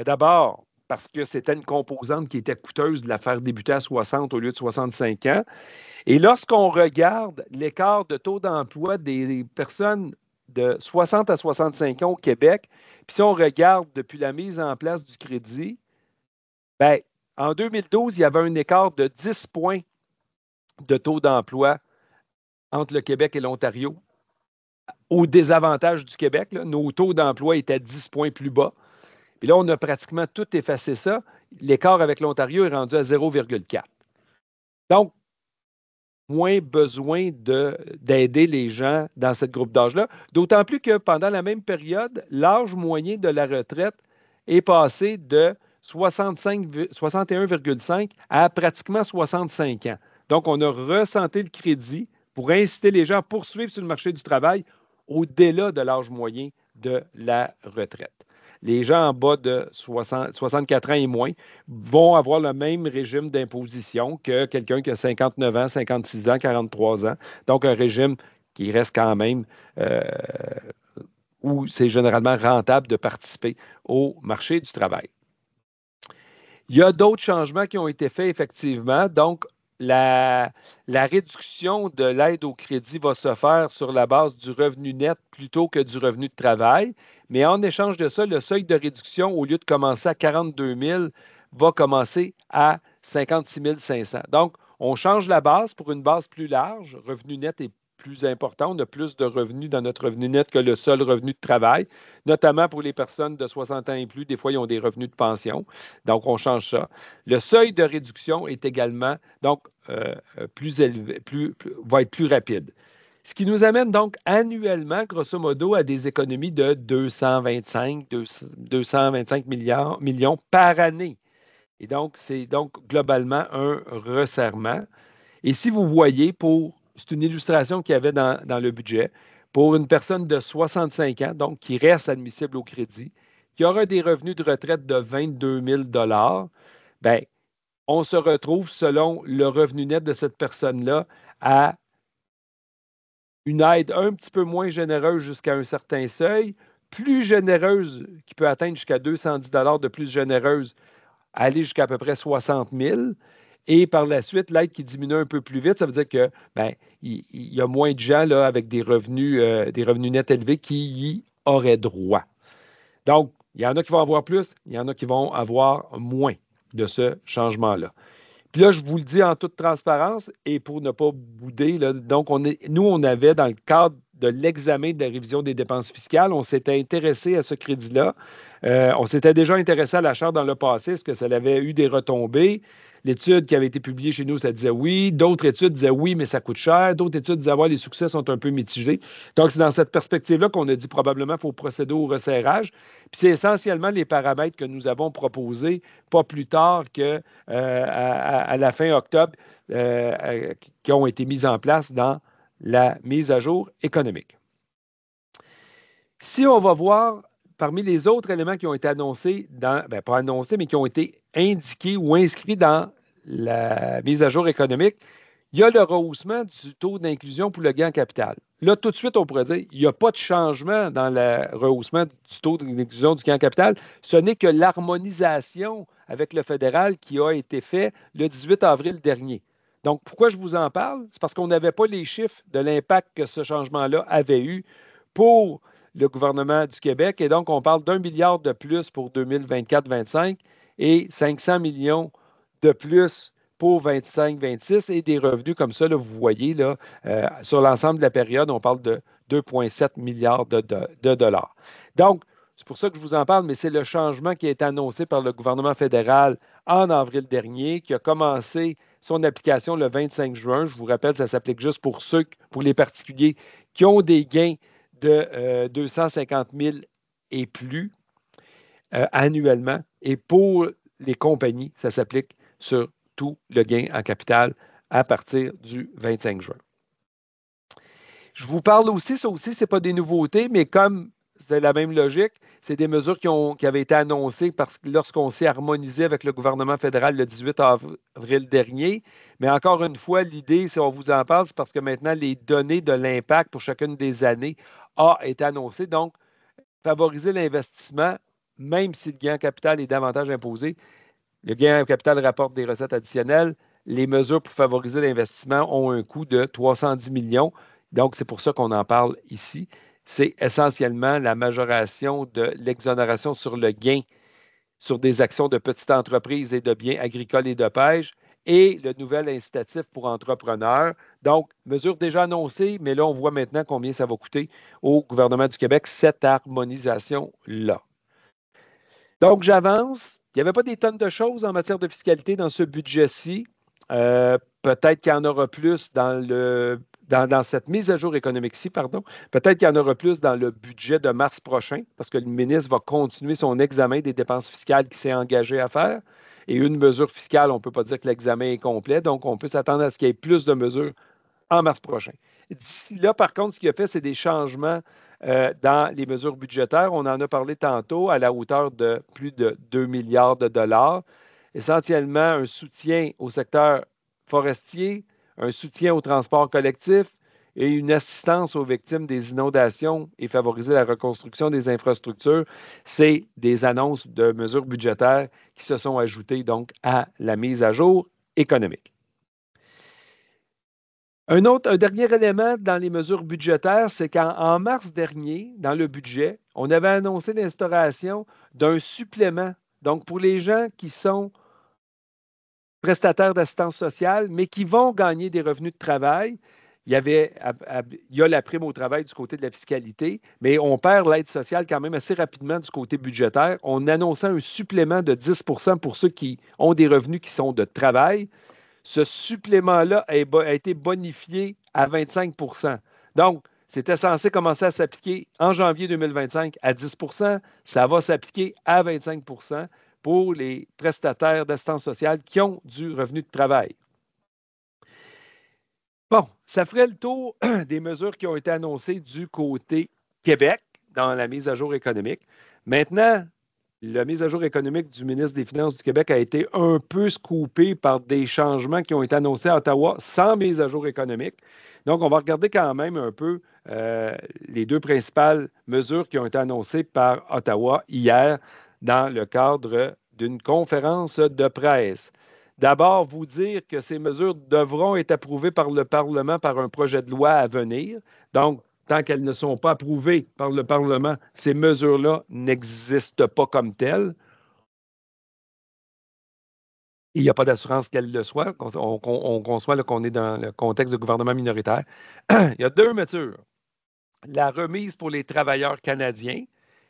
D'abord, parce que c'était une composante qui était coûteuse de la faire débuter à 60 au lieu de 65 ans. Et lorsqu'on regarde l'écart de taux d'emploi des personnes de 60 à 65 ans au Québec, puis si on regarde depuis la mise en place du crédit, bien, En 2012, il y avait un écart de 10 points de taux d'emploi entre le Québec et l'Ontario. Au désavantage du Québec, là, nos taux d'emploi étaient 10 points plus bas. Puis là, on a pratiquement tout effacé ça. L'écart avec l'Ontario est rendu à 0,4. Donc, moins besoin d'aider les gens dans cette groupe d'âge-là. D'autant plus que pendant la même période, l'âge moyen de la retraite est passé de 61,5 à pratiquement 65 ans. Donc, on a ressenti le crédit pour inciter les gens à poursuivre sur le marché du travail au-delà de l'âge moyen de la retraite. Les gens en bas de 64 ans et moins vont avoir le même régime d'imposition que quelqu'un qui a 59 ans, 56 ans, 43 ans. Donc, un régime qui reste quand même où c'est généralement rentable de participer au marché du travail. Il y a d'autres changements qui ont été faits effectivement. Donc, la réduction de l'aide au crédit va se faire sur la base du revenu net plutôt que du revenu de travail. Mais en échange de ça, le seuil de réduction, au lieu de commencer à 42 000, va commencer à 56 500. Donc, on change la base pour une base plus large. Revenu net est plus important. On a plus de revenus dans notre revenu net que le seul revenu de travail, notamment pour les personnes de 60 ans et plus. Des fois, ils ont des revenus de pension. Donc, on change ça. Le seuil de réduction est également donc plus élevé, va être plus rapide. Ce qui nous amène donc annuellement, grosso modo, à des économies de 225 millions par année. Et donc, c'est donc globalement un resserrement. Et si vous voyez, c'est une illustration qu'il y avait dans le budget, pour une personne de 65 ans, donc qui reste admissible au crédit, qui aura des revenus de retraite de 22 000 bien, on se retrouve, selon le revenu net de cette personne-là, à une aide un petit peu moins généreuse jusqu'à un certain seuil, plus généreuse, qui peut atteindre jusqu'à 210 de plus généreuse, aller jusqu'à peu près 60 000. Et par la suite, l'aide qui diminue un peu plus vite, ça veut dire que il y a moins de gens là, avec des revenus nets élevés qui y auraient droit. Donc, il y en a qui vont avoir plus, il y en a qui vont avoir moins de ce changement-là. Puis là, je vous le dis en toute transparence et pour ne pas bouder, là, donc nous, on avait dans le cadre de l'examen de la révision des dépenses fiscales, on s'était intéressé à ce crédit-là. On s'était déjà intéressé à la Charte dans le passé, est-ce que ça avait eu des retombées? L'étude qui avait été publiée chez nous, ça disait oui. D'autres études disaient oui, mais ça coûte cher. D'autres études disaient ouais, les succès sont un peu mitigés. Donc, c'est dans cette perspective-là qu'on a dit probablement qu'il faut procéder au resserrage. Puis c'est essentiellement les paramètres que nous avons proposés, pas plus tard que à la fin octobre, qui ont été mis en place dans la mise à jour économique. Si on va voir parmi les autres éléments qui ont été annoncés, pas annoncés, mais qui ont été indiqués ou inscrits dans la mise à jour économique, il y a le rehaussement du taux d'inclusion pour le gain en capital. Là, tout de suite, on pourrait dire qu'il n'y a pas de changement dans le rehaussement du taux d'inclusion du gain en capital. Ce n'est que l'harmonisation avec le fédéral qui a été fait le 18 avril dernier. Donc, pourquoi je vous en parle? C'est parce qu'on n'avait pas les chiffres de l'impact que ce changement-là avait eu pour le gouvernement du Québec. Et donc, on parle d'1 milliard de plus pour 2024-25 et 500 millions de plus pour 25-26 et des revenus comme ça, là, vous voyez, là, sur l'ensemble de la période, on parle de 2,7 milliards de dollars. Donc, c'est pour ça que je vous en parle, mais c'est le changement qui a été annoncé par le gouvernement fédéral en avril dernier, qui a commencé son application le 25 juin. Je vous rappelle, ça s'applique juste pour les particuliers qui ont des gains de 250 000 et plus annuellement. Et pour les compagnies, ça s'applique sur tout le gain en capital à partir du 25 juin. Je vous parle aussi, ça aussi, ce n'est pas des nouveautés, mais comme c'était la même logique, c'est des mesures qui avaient été annoncées lorsqu'on s'est harmonisé avec le gouvernement fédéral le 18 avril dernier. Mais encore une fois, l'idée, si on vous en parle, c'est parce que maintenant, les données de l'impact pour chacune des années ont été annoncées. Donc, favoriser l'investissement, même si le gain en capital est davantage imposé. Le gain en capital rapporte des recettes additionnelles. Les mesures pour favoriser l'investissement ont un coût de 310 millions. Donc, c'est pour ça qu'on en parle ici. C'est essentiellement la majoration de l'exonération sur le gain sur des actions de petites entreprises et de biens agricoles et de pêche, et le nouvel incitatif pour entrepreneurs. Donc, mesure déjà annoncée, mais là, on voit maintenant combien ça va coûter au gouvernement du Québec, cette harmonisation-là. Donc, j'avance. Il n'y avait pas des tonnes de choses en matière de fiscalité dans ce budget-ci. Peut-être qu'il y en aura plus dans cette mise à jour économique-ci, pardon. Peut-être qu'il y en aura plus dans le budget de mars prochain, parce que le ministre va continuer son examen des dépenses fiscales qu'il s'est engagé à faire. Et une mesure fiscale, on ne peut pas dire que l'examen est complet, donc on peut s'attendre à ce qu'il y ait plus de mesures en mars prochain. D'ici là, par contre, ce qu'il a fait, c'est des changements dans les mesures budgétaires. On en a parlé tantôt à la hauteur de plus de 2 milliards de dollars. Essentiellement, un soutien au secteur forestier, un soutien au transport collectif et une assistance aux victimes des inondations et favoriser la reconstruction des infrastructures. C'est des annonces de mesures budgétaires qui se sont ajoutées donc à la mise à jour économique. Un dernier élément dans les mesures budgétaires, c'est qu'en mars dernier, dans le budget, on avait annoncé l'instauration d'un supplément. Donc, pour les gens qui sont prestataires d'assistance sociale, mais qui vont gagner des revenus de travail, il y a la prime au travail du côté de la fiscalité, mais on perd l'aide sociale quand même assez rapidement du côté budgétaire. On annonçait un supplément de 10 pour ceux qui ont des revenus qui sont de travail. Ce supplément-là a été bonifié à 25 %. Donc, c'était censé commencer à s'appliquer en janvier 2025 à 10 %. Ça va s'appliquer à 25 % pour les prestataires d'assistance sociale qui ont du revenu de travail. Bon, ça ferait le tour des mesures qui ont été annoncées du côté Québec dans la mise à jour économique. Maintenant, la mise à jour économique du ministre des Finances du Québec a été un peu scoopée par des changements qui ont été annoncés à Ottawa sans mise à jour économique. Donc, on va regarder quand même un peu les deux principales mesures qui ont été annoncées par Ottawa hier dans le cadre d'une conférence de presse. D'abord, vous dire que ces mesures devront être approuvées par le Parlement par un projet de loi à venir. Donc, tant qu'elles ne sont pas approuvées par le Parlement, ces mesures-là n'existent pas comme telles. Il n'y a pas d'assurance qu'elles le soient. On conçoit qu'on est dans le contexte de gouvernement minoritaire. Il y a deux mesures. La remise pour les travailleurs canadiens,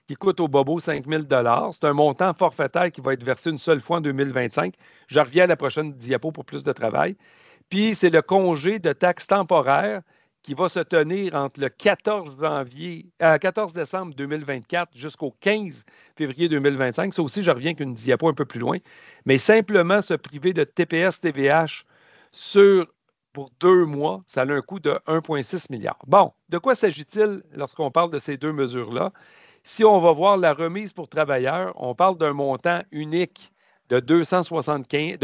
qui coûte au bobo 5 000 $. C'est un montant forfaitaire qui va être versé une seule fois en 2025. Je reviens à la prochaine diapo pour plus de travail. Puis, c'est le congé de taxes temporaires qui va se tenir entre le 14 décembre 2024 jusqu'au 15 février 2025. Ça aussi, je reviens avec une diapo un peu plus loin. Mais simplement se priver de TPS-TVH pour 2 mois, ça a un coût de 1,6 milliard. Bon, de quoi s'agit-il lorsqu'on parle de ces deux mesures-là? Si on va voir la remise pour travailleurs, on parle d'un montant unique de 250 $.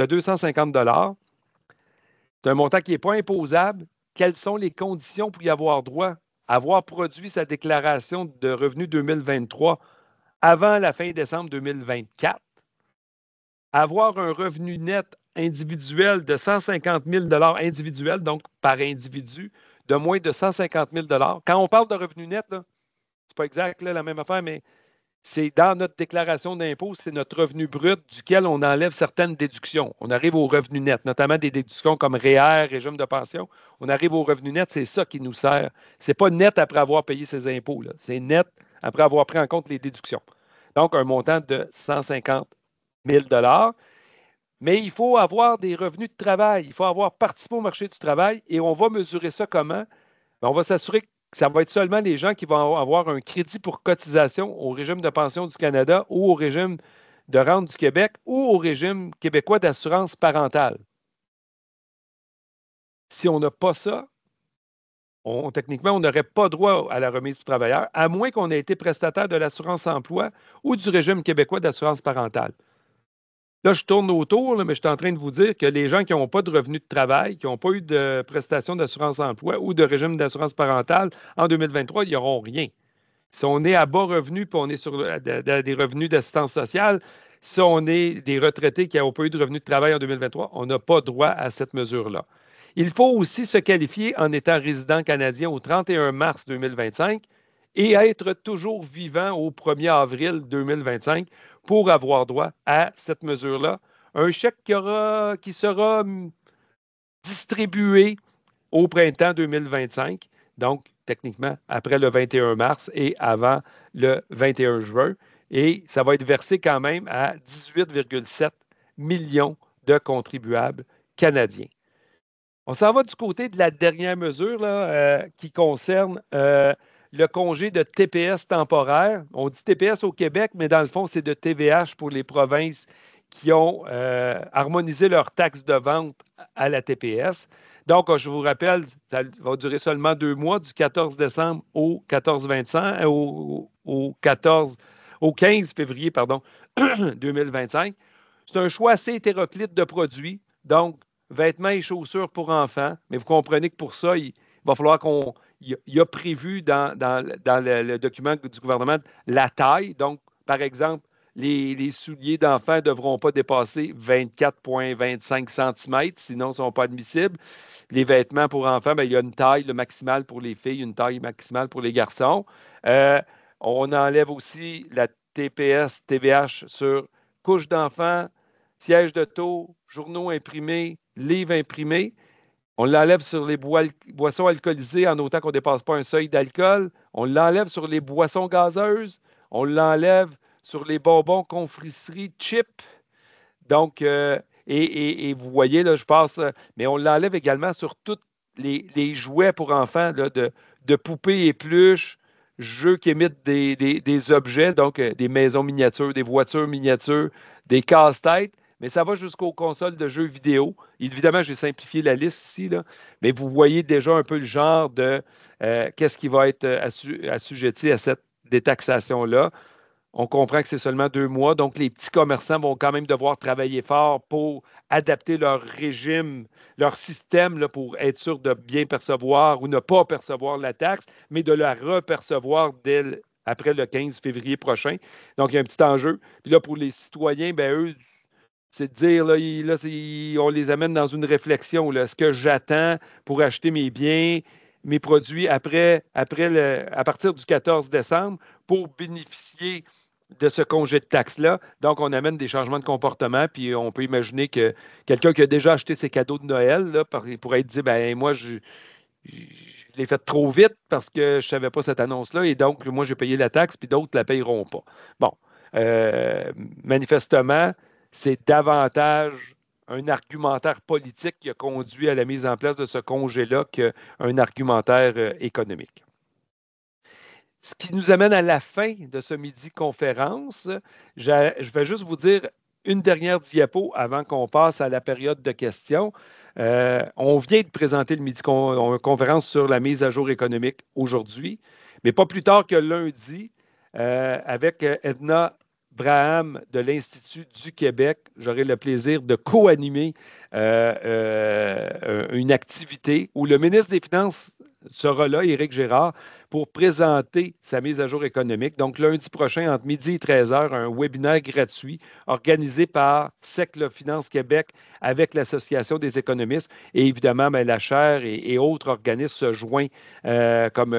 C'est un montant qui n'est pas imposable. Quelles sont les conditions pour y avoir droit? Avoir produit sa déclaration de revenus 2023 avant la fin décembre 2024. Avoir un revenu net individuel de 150 000 $ individuel, donc par individu, de moins de 150 000 $. Quand on parle de revenu net, ce n'est pas exact la même affaire, mais c'est dans notre déclaration d'impôt, c'est notre revenu brut duquel on enlève certaines déductions. On arrive au revenu net, notamment des déductions comme REER, régime de pension. On arrive au revenu net, c'est ça qui nous sert. Ce n'est pas net après avoir payé ses impôts, c'est net après avoir pris en compte les déductions. Donc, un montant de 150 000 $. Mais il faut avoir des revenus de travail. Il faut avoir participé au marché du travail. Et on va mesurer ça comment? Bien, on va s'assurer que ça va être seulement les gens qui vont avoir un crédit pour cotisation au régime de pension du Canada ou au régime de rente du Québec ou au régime québécois d'assurance parentale. Si on n'a pas ça, techniquement, on n'aurait pas droit à la remise pour travailleurs, à moins qu'on ait été prestataire de l'assurance-emploi ou du régime québécois d'assurance parentale. Là, je tourne autour, mais je suis en train de vous dire que les gens qui n'ont pas de revenus de travail, qui n'ont pas eu de prestation d'assurance-emploi ou de régime d'assurance parentale, en 2023, ils n'auront rien. Si on est à bas revenus puis on est sur des revenus d'assistance sociale, si on est des retraités qui n'ont pas eu de revenus de travail en 2023, on n'a pas droit à cette mesure-là. Il faut aussi se qualifier en étant résident canadien au 31 mars 2025 et être toujours vivant au 1er avril 2025 pour avoir droit à cette mesure-là. Un chèque qui sera distribué au printemps 2025, donc techniquement après le 21 mars et avant le 21 juin. Et ça va être versé quand même à 18,7 millions de contribuables canadiens. On s'en va du côté de la dernière mesure là, qui concerne le congé de TPS temporaire. On dit TPS au Québec, mais dans le fond, c'est de TVH pour les provinces qui ont harmonisé leur taxe de vente à la TPS. Donc, je vous rappelle, ça va durer seulement 2 mois, du 14 décembre au 14-25, au 15 février, pardon, 2025. C'est un choix assez hétéroclite de produits. Donc, vêtements et chaussures pour enfants, mais vous comprenez que pour ça, il va falloir qu'on. Il y a prévu dans le document du gouvernement la taille. Donc, par exemple, les souliers d'enfants ne devront pas dépasser 24,25 cm, sinon ils ne sont pas admissibles. Les vêtements pour enfants, bien, il y a une taille maximale pour les filles, une taille maximale pour les garçons. On enlève aussi la TPS, TVH sur couches d'enfants, sièges d'auto, journaux imprimés, livres imprimés. On l'enlève sur les boissons alcoolisées en autant qu'on ne dépasse pas un seuil d'alcool. On l'enlève sur les boissons gazeuses. On l'enlève sur les bonbons, confiseries, chips. Donc, et vous voyez, là, je passe, mais on l'enlève également sur tous les jouets pour enfants là, de poupées et pluches, jeux qui émettent des objets, donc des maisons miniatures, des voitures miniatures, des casse-têtes, mais ça va jusqu'aux consoles de jeux vidéo. Évidemment, j'ai simplifié la liste ici, là, mais vous voyez déjà un peu le genre de qu'est-ce qui va être assujetti à cette détaxation-là. On comprend que c'est seulement 2 mois, donc les petits commerçants vont quand même devoir travailler fort pour adapter leur régime, leur système là, pour être sûr de bien percevoir ou ne pas percevoir la taxe, mais de la repercevoir après le 15 février prochain. Donc, il y a un petit enjeu. Puis là, pour les citoyens, ben eux, c'est de dire, là, on les amène dans une réflexion. Est-ce que j'attends pour acheter mes biens, mes produits à partir du 14 décembre pour bénéficier de ce congé de taxe-là? Donc, on amène des changements de comportement, puis on peut imaginer que quelqu'un qui a déjà acheté ses cadeaux de Noël là, pourrait être dit, ben moi, je l'ai fait trop vite parce que je ne savais pas cette annonce-là, et donc, moi, j'ai payé la taxe, puis d'autres ne la payeront pas. Bon, manifestement, c'est davantage un argumentaire politique qui a conduit à la mise en place de ce congé-là qu'un argumentaire économique. Ce qui nous amène à la fin de ce midi conférence. Je vais juste vous dire une dernière diapo avant qu'on passe à la période de questions. On vient de présenter le midi conférence sur la mise à jour économique aujourd'hui, mais pas plus tard que lundi, avec Edna Braham de l'Institut du Québec. J'aurai le plaisir de co-animer une activité où le ministre des Finances sera là, Éric Gérard, pour présenter sa mise à jour économique. Donc, lundi prochain, entre midi et 13 heures, un webinaire gratuit organisé par SEC Finance Québec avec l'Association des économistes. Et évidemment, la Chaire et autres organismes se joignent comme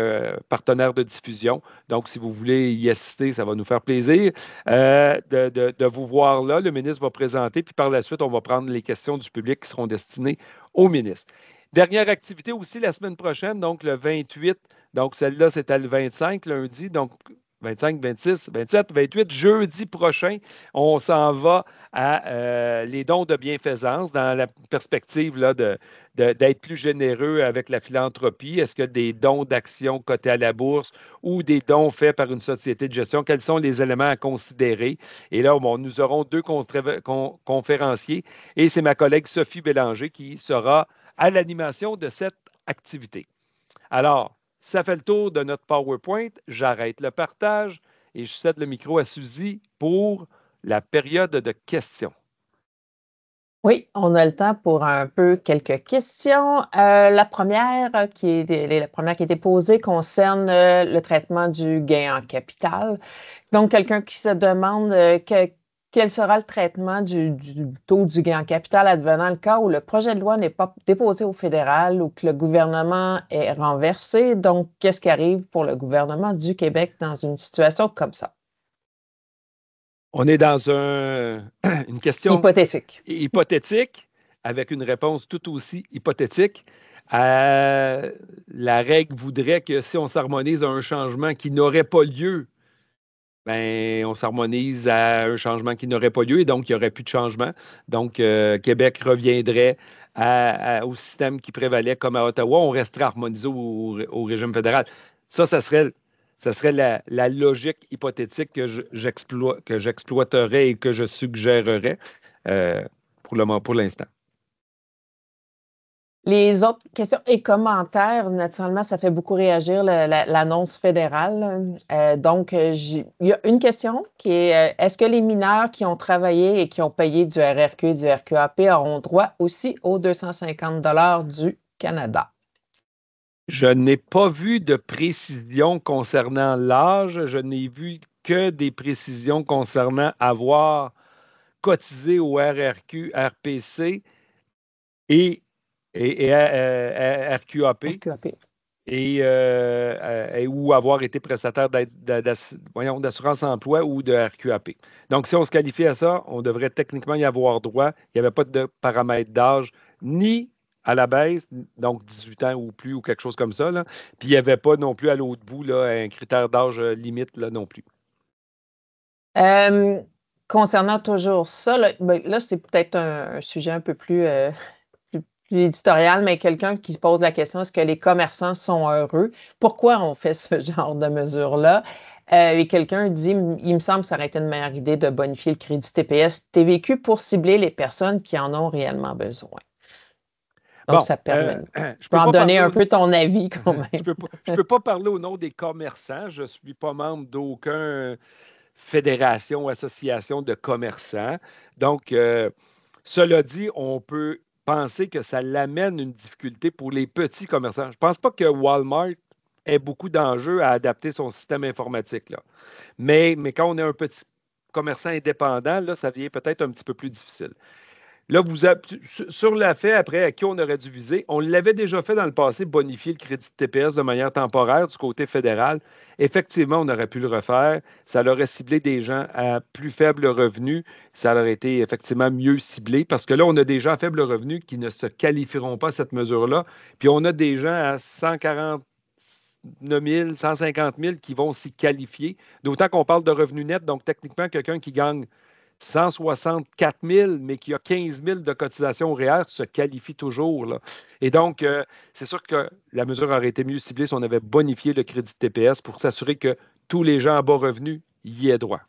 partenaires de diffusion. Donc, si vous voulez y assister, ça va nous faire plaisir de vous voir là. Le ministre va présenter, puis par la suite, on va prendre les questions du public qui seront destinées au ministre. Dernière activité aussi la semaine prochaine, donc le 28. Donc celle-là, c'était le 25 lundi. Donc 25, 26, 27, 28, jeudi prochain, on s'en va à les dons de bienfaisance dans la perspective là, d'être plus généreux avec la philanthropie. Est-ce que des dons d'actions cotées à la bourse ou des dons faits par une société de gestion? Quels sont les éléments à considérer? Et là, bon, nous aurons 2 conférenciers et c'est ma collègue Sophie Bélanger qui sera à l'animation de cette activité. Alors, ça fait le tour de notre PowerPoint. J'arrête le partage et je cède le micro à Suzy pour la période de questions. Oui, on a le temps pour un peu quelques questions. La première qui a été posée concerne le traitement du gain en capital. Donc, quelqu'un qui se demande quel sera le traitement du taux du gain en capital advenant le cas où le projet de loi n'est pas déposé au fédéral ou que le gouvernement est renversé. Donc, qu'est-ce qui arrive pour le gouvernement du Québec dans une situation comme ça? On est dans une question hypothétique avec une réponse tout aussi hypothétique. La règle voudrait que si on s'harmonise à un changement qui n'aurait pas lieu, ben, on s'harmonise à un changement qui n'aurait pas lieu et donc il n'y aurait plus de changement. Donc, Québec reviendrait au système qui prévalait comme à Ottawa. On resterait harmonisé au régime fédéral. Ça serait la logique hypothétique que j'exploiterais et que je suggérerais pour l'instant. Les autres questions et commentaires, naturellement, ça fait beaucoup réagir l'annonce fédérale. Donc, il y a une question qui est est-ce que les mineurs qui ont travaillé et qui ont payé du RRQ et du RQAP auront droit aussi aux 250 $ du Canada? Je n'ai pas vu de précision concernant l'âge. Je n'ai vu que des précisions concernant avoir cotisé au RRQ, RPC et RQAP. Ou avoir été prestataire d'assurance-emploi ou de RQAP. Donc, si on se qualifie à ça, on devrait techniquement y avoir droit. Il n'y avait pas de paramètre d'âge, ni à la baisse, donc 18 ans ou plus ou quelque chose comme ça. Là. Puis, il n'y avait pas non plus à l'autre bout là, un critère d'âge limite là, non plus. Concernant toujours ça, là c'est peut-être un sujet un peu plus éditorial, mais quelqu'un qui se pose la question, est-ce que les commerçants sont heureux? Pourquoi on fait ce genre de mesure-là? Et quelqu'un dit, il me semble que ça aurait été une meilleure idée de bonifier le crédit TPS TVQ pour cibler les personnes qui en ont réellement besoin. Donc, ça permet. Je peux en donner un peu ton avis quand même. Je ne peux pas parler au nom des commerçants. Je ne suis pas membre d'aucune fédération ou association de commerçants. Donc, cela dit, on peut penser que ça l'amène une difficulté pour les petits commerçants. Je ne pense pas que Walmart ait beaucoup d'enjeux à adapter son système informatique. Là. Mais quand on est un petit commerçant indépendant, là, ça devient peut-être un petit peu plus difficile. Là, sur la fait, après, à qui on aurait dû viser, on l'avait déjà fait dans le passé, bonifier le crédit de TPS de manière temporaire du côté fédéral. Effectivement, on aurait pu le refaire. Ça aurait ciblé des gens à plus faible revenu. Ça aurait été effectivement mieux ciblé parce que là, on a des gens à faible revenu qui ne se qualifieront pas à cette mesure-là. Puis on a des gens à 149 000, 150 000 qui vont s'y qualifier. D'autant qu'on parle de revenu net. Donc, techniquement, quelqu'un qui gagne 164 000, mais qui a 15 000 de cotisation REER se qualifie toujours. Là. Et donc, c'est sûr que la mesure aurait été mieux ciblée si on avait bonifié le crédit de TPS pour s'assurer que tous les gens à bas revenus y aient droit.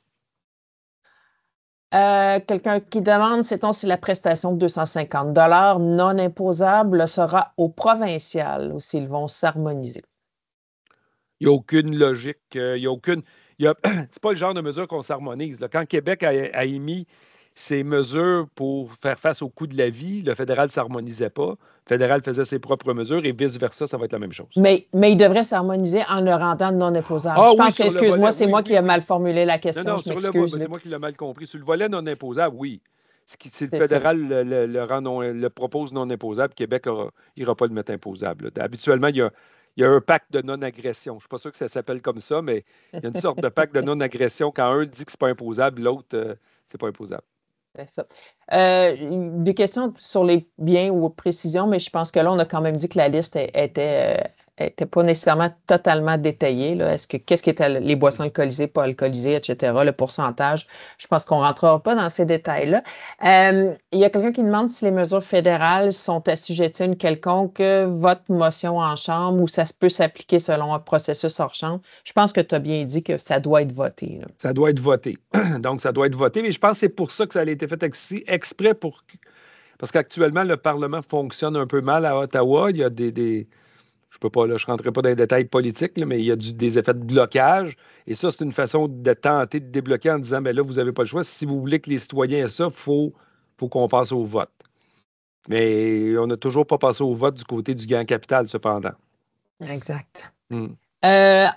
Quelqu'un qui demande, sait-on si la prestation de 250 $ non imposable sera au provincial ou s'ils vont s'harmoniser? Il n'y a aucune logique, il n'y a aucune... C'est pas le genre de mesure qu'on s'harmonise. Là. Quand Québec a émis ces mesures pour faire face au coût de la vie, le fédéral ne s'harmonisait pas. Le fédéral faisait ses propres mesures et vice-versa, ça va être la même chose. Mais il devrait s'harmoniser en le rendant non imposable. Je pense que, excuse-moi, c'est moi qui ai mal formulé la question. Non, c'est moi qui l'ai mal compris. Sur le volet non imposable, oui. Si le fédéral le propose non imposable, Québec n'ira pas le mettre imposable. Là. Habituellement, il y a un pacte de non-agression. Je ne suis pas sûr que ça s'appelle comme ça, mais il y a une sorte de pacte de non-agression. Quand un dit que ce n'est pas imposable, l'autre, c'est pas imposable. C'est ça. Des questions sur les biens ou précisions, mais je pense que là, on a quand même dit que la liste était pas nécessairement totalement détaillée. Qu'est-ce qui était les boissons alcoolisées, pas alcoolisées, etc., le pourcentage. Je pense qu'on ne rentrera pas dans ces détails-là. Il y a quelqu'un qui demande si les mesures fédérales sont assujetties à une quelconque vote, motion en chambre ou ça peut s'appliquer selon un processus hors chambre. Je pense que tu as bien dit que ça doit être voté. Là. Ça doit être voté. Donc, ça doit être voté. Mais je pense que c'est pour ça que ça a été fait exprès pour... Parce qu'actuellement, le Parlement fonctionne un peu mal à Ottawa. Il y a je ne rentrerai pas dans les détails politiques, là, mais il y a des effets de blocage. Et ça, c'est une façon de tenter de débloquer en disant, bien là, vous n'avez pas le choix. Si vous voulez que les citoyens aient ça, il faut qu'on passe au vote. Mais on n'a toujours pas passé au vote du côté du gain capital, cependant. Exact.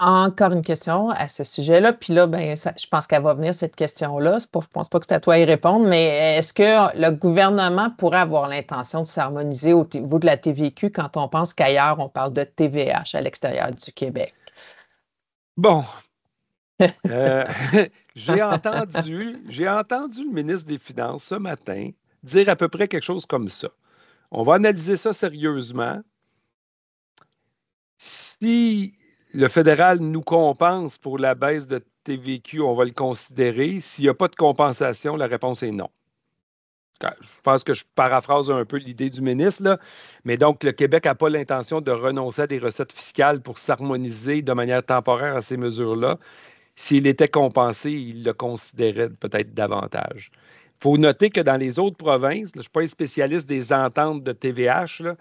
Encore une question à ce sujet-là. Puis là, je pense qu'elle va venir, cette question-là. Je ne pense pas que c'est à toi à y répondre, mais est-ce que le gouvernement pourrait avoir l'intention de s'harmoniser au niveau de la TVQ quand on pense qu'ailleurs, on parle de TVH à l'extérieur du Québec? Bon, Euh, j'ai entendu le ministre des Finances ce matin dire à peu près quelque chose comme ça. On va analyser ça sérieusement. Si le fédéral nous compense pour la baisse de TVQ, on va le considérer. S'il n'y a pas de compensation, la réponse est non. Je pense que je paraphrase un peu l'idée du ministre, là. Mais donc, le Québec n'a pas l'intention de renoncer à des recettes fiscales pour s'harmoniser de manière temporaire à ces mesures-là. S'il était compensé, il le considérait peut-être davantage. Il faut noter que dans les autres provinces, là, je ne suis pas un spécialiste des ententes de TVH, là,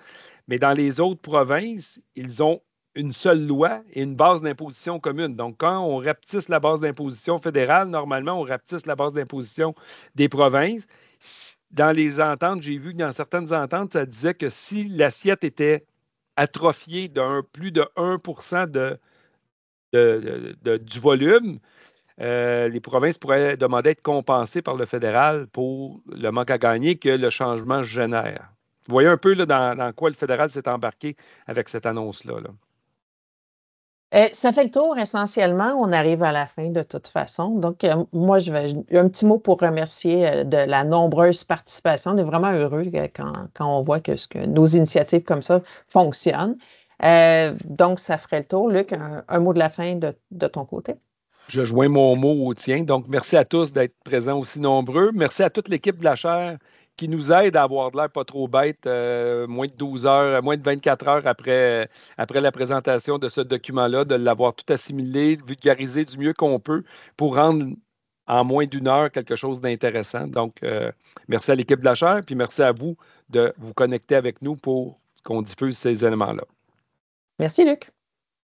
mais dans les autres provinces, ils ont une seule loi et une base d'imposition commune. Donc, quand on rapetisse la base d'imposition fédérale, normalement, on rapetisse la base d'imposition des provinces. Dans les ententes, j'ai vu que dans certaines ententes, ça disait que si l'assiette était atrophiée plus de 1 du volume, les provinces pourraient demander à être compensées par le fédéral pour le manque à gagner que le changement génère. Vous voyez un peu là, dans quoi le fédéral s'est embarqué avec cette annonce-là. Là. Ça fait le tour essentiellement. On arrive à la fin de toute façon. Donc, moi, un petit mot pour remercier de la nombreuse participation. On est vraiment heureux quand on voit que nos initiatives comme ça fonctionnent. Donc, ça ferait le tour. Luc, un mot de la fin de ton côté. Je joins mon mot au tien. Donc, merci à tous d'être présents aussi nombreux. Merci à toute l'équipe de la chaire qui nous aide à avoir de l'air pas trop bête moins de 12 heures, moins de 24 heures après la présentation de ce document-là, de l'avoir tout assimilé, vulgarisé du mieux qu'on peut pour rendre en moins d'une heure quelque chose d'intéressant. Donc, merci à l'équipe de la chaire, puis merci à vous de vous connecter avec nous pour qu'on diffuse ces éléments-là. Merci, Luc.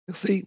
Merci.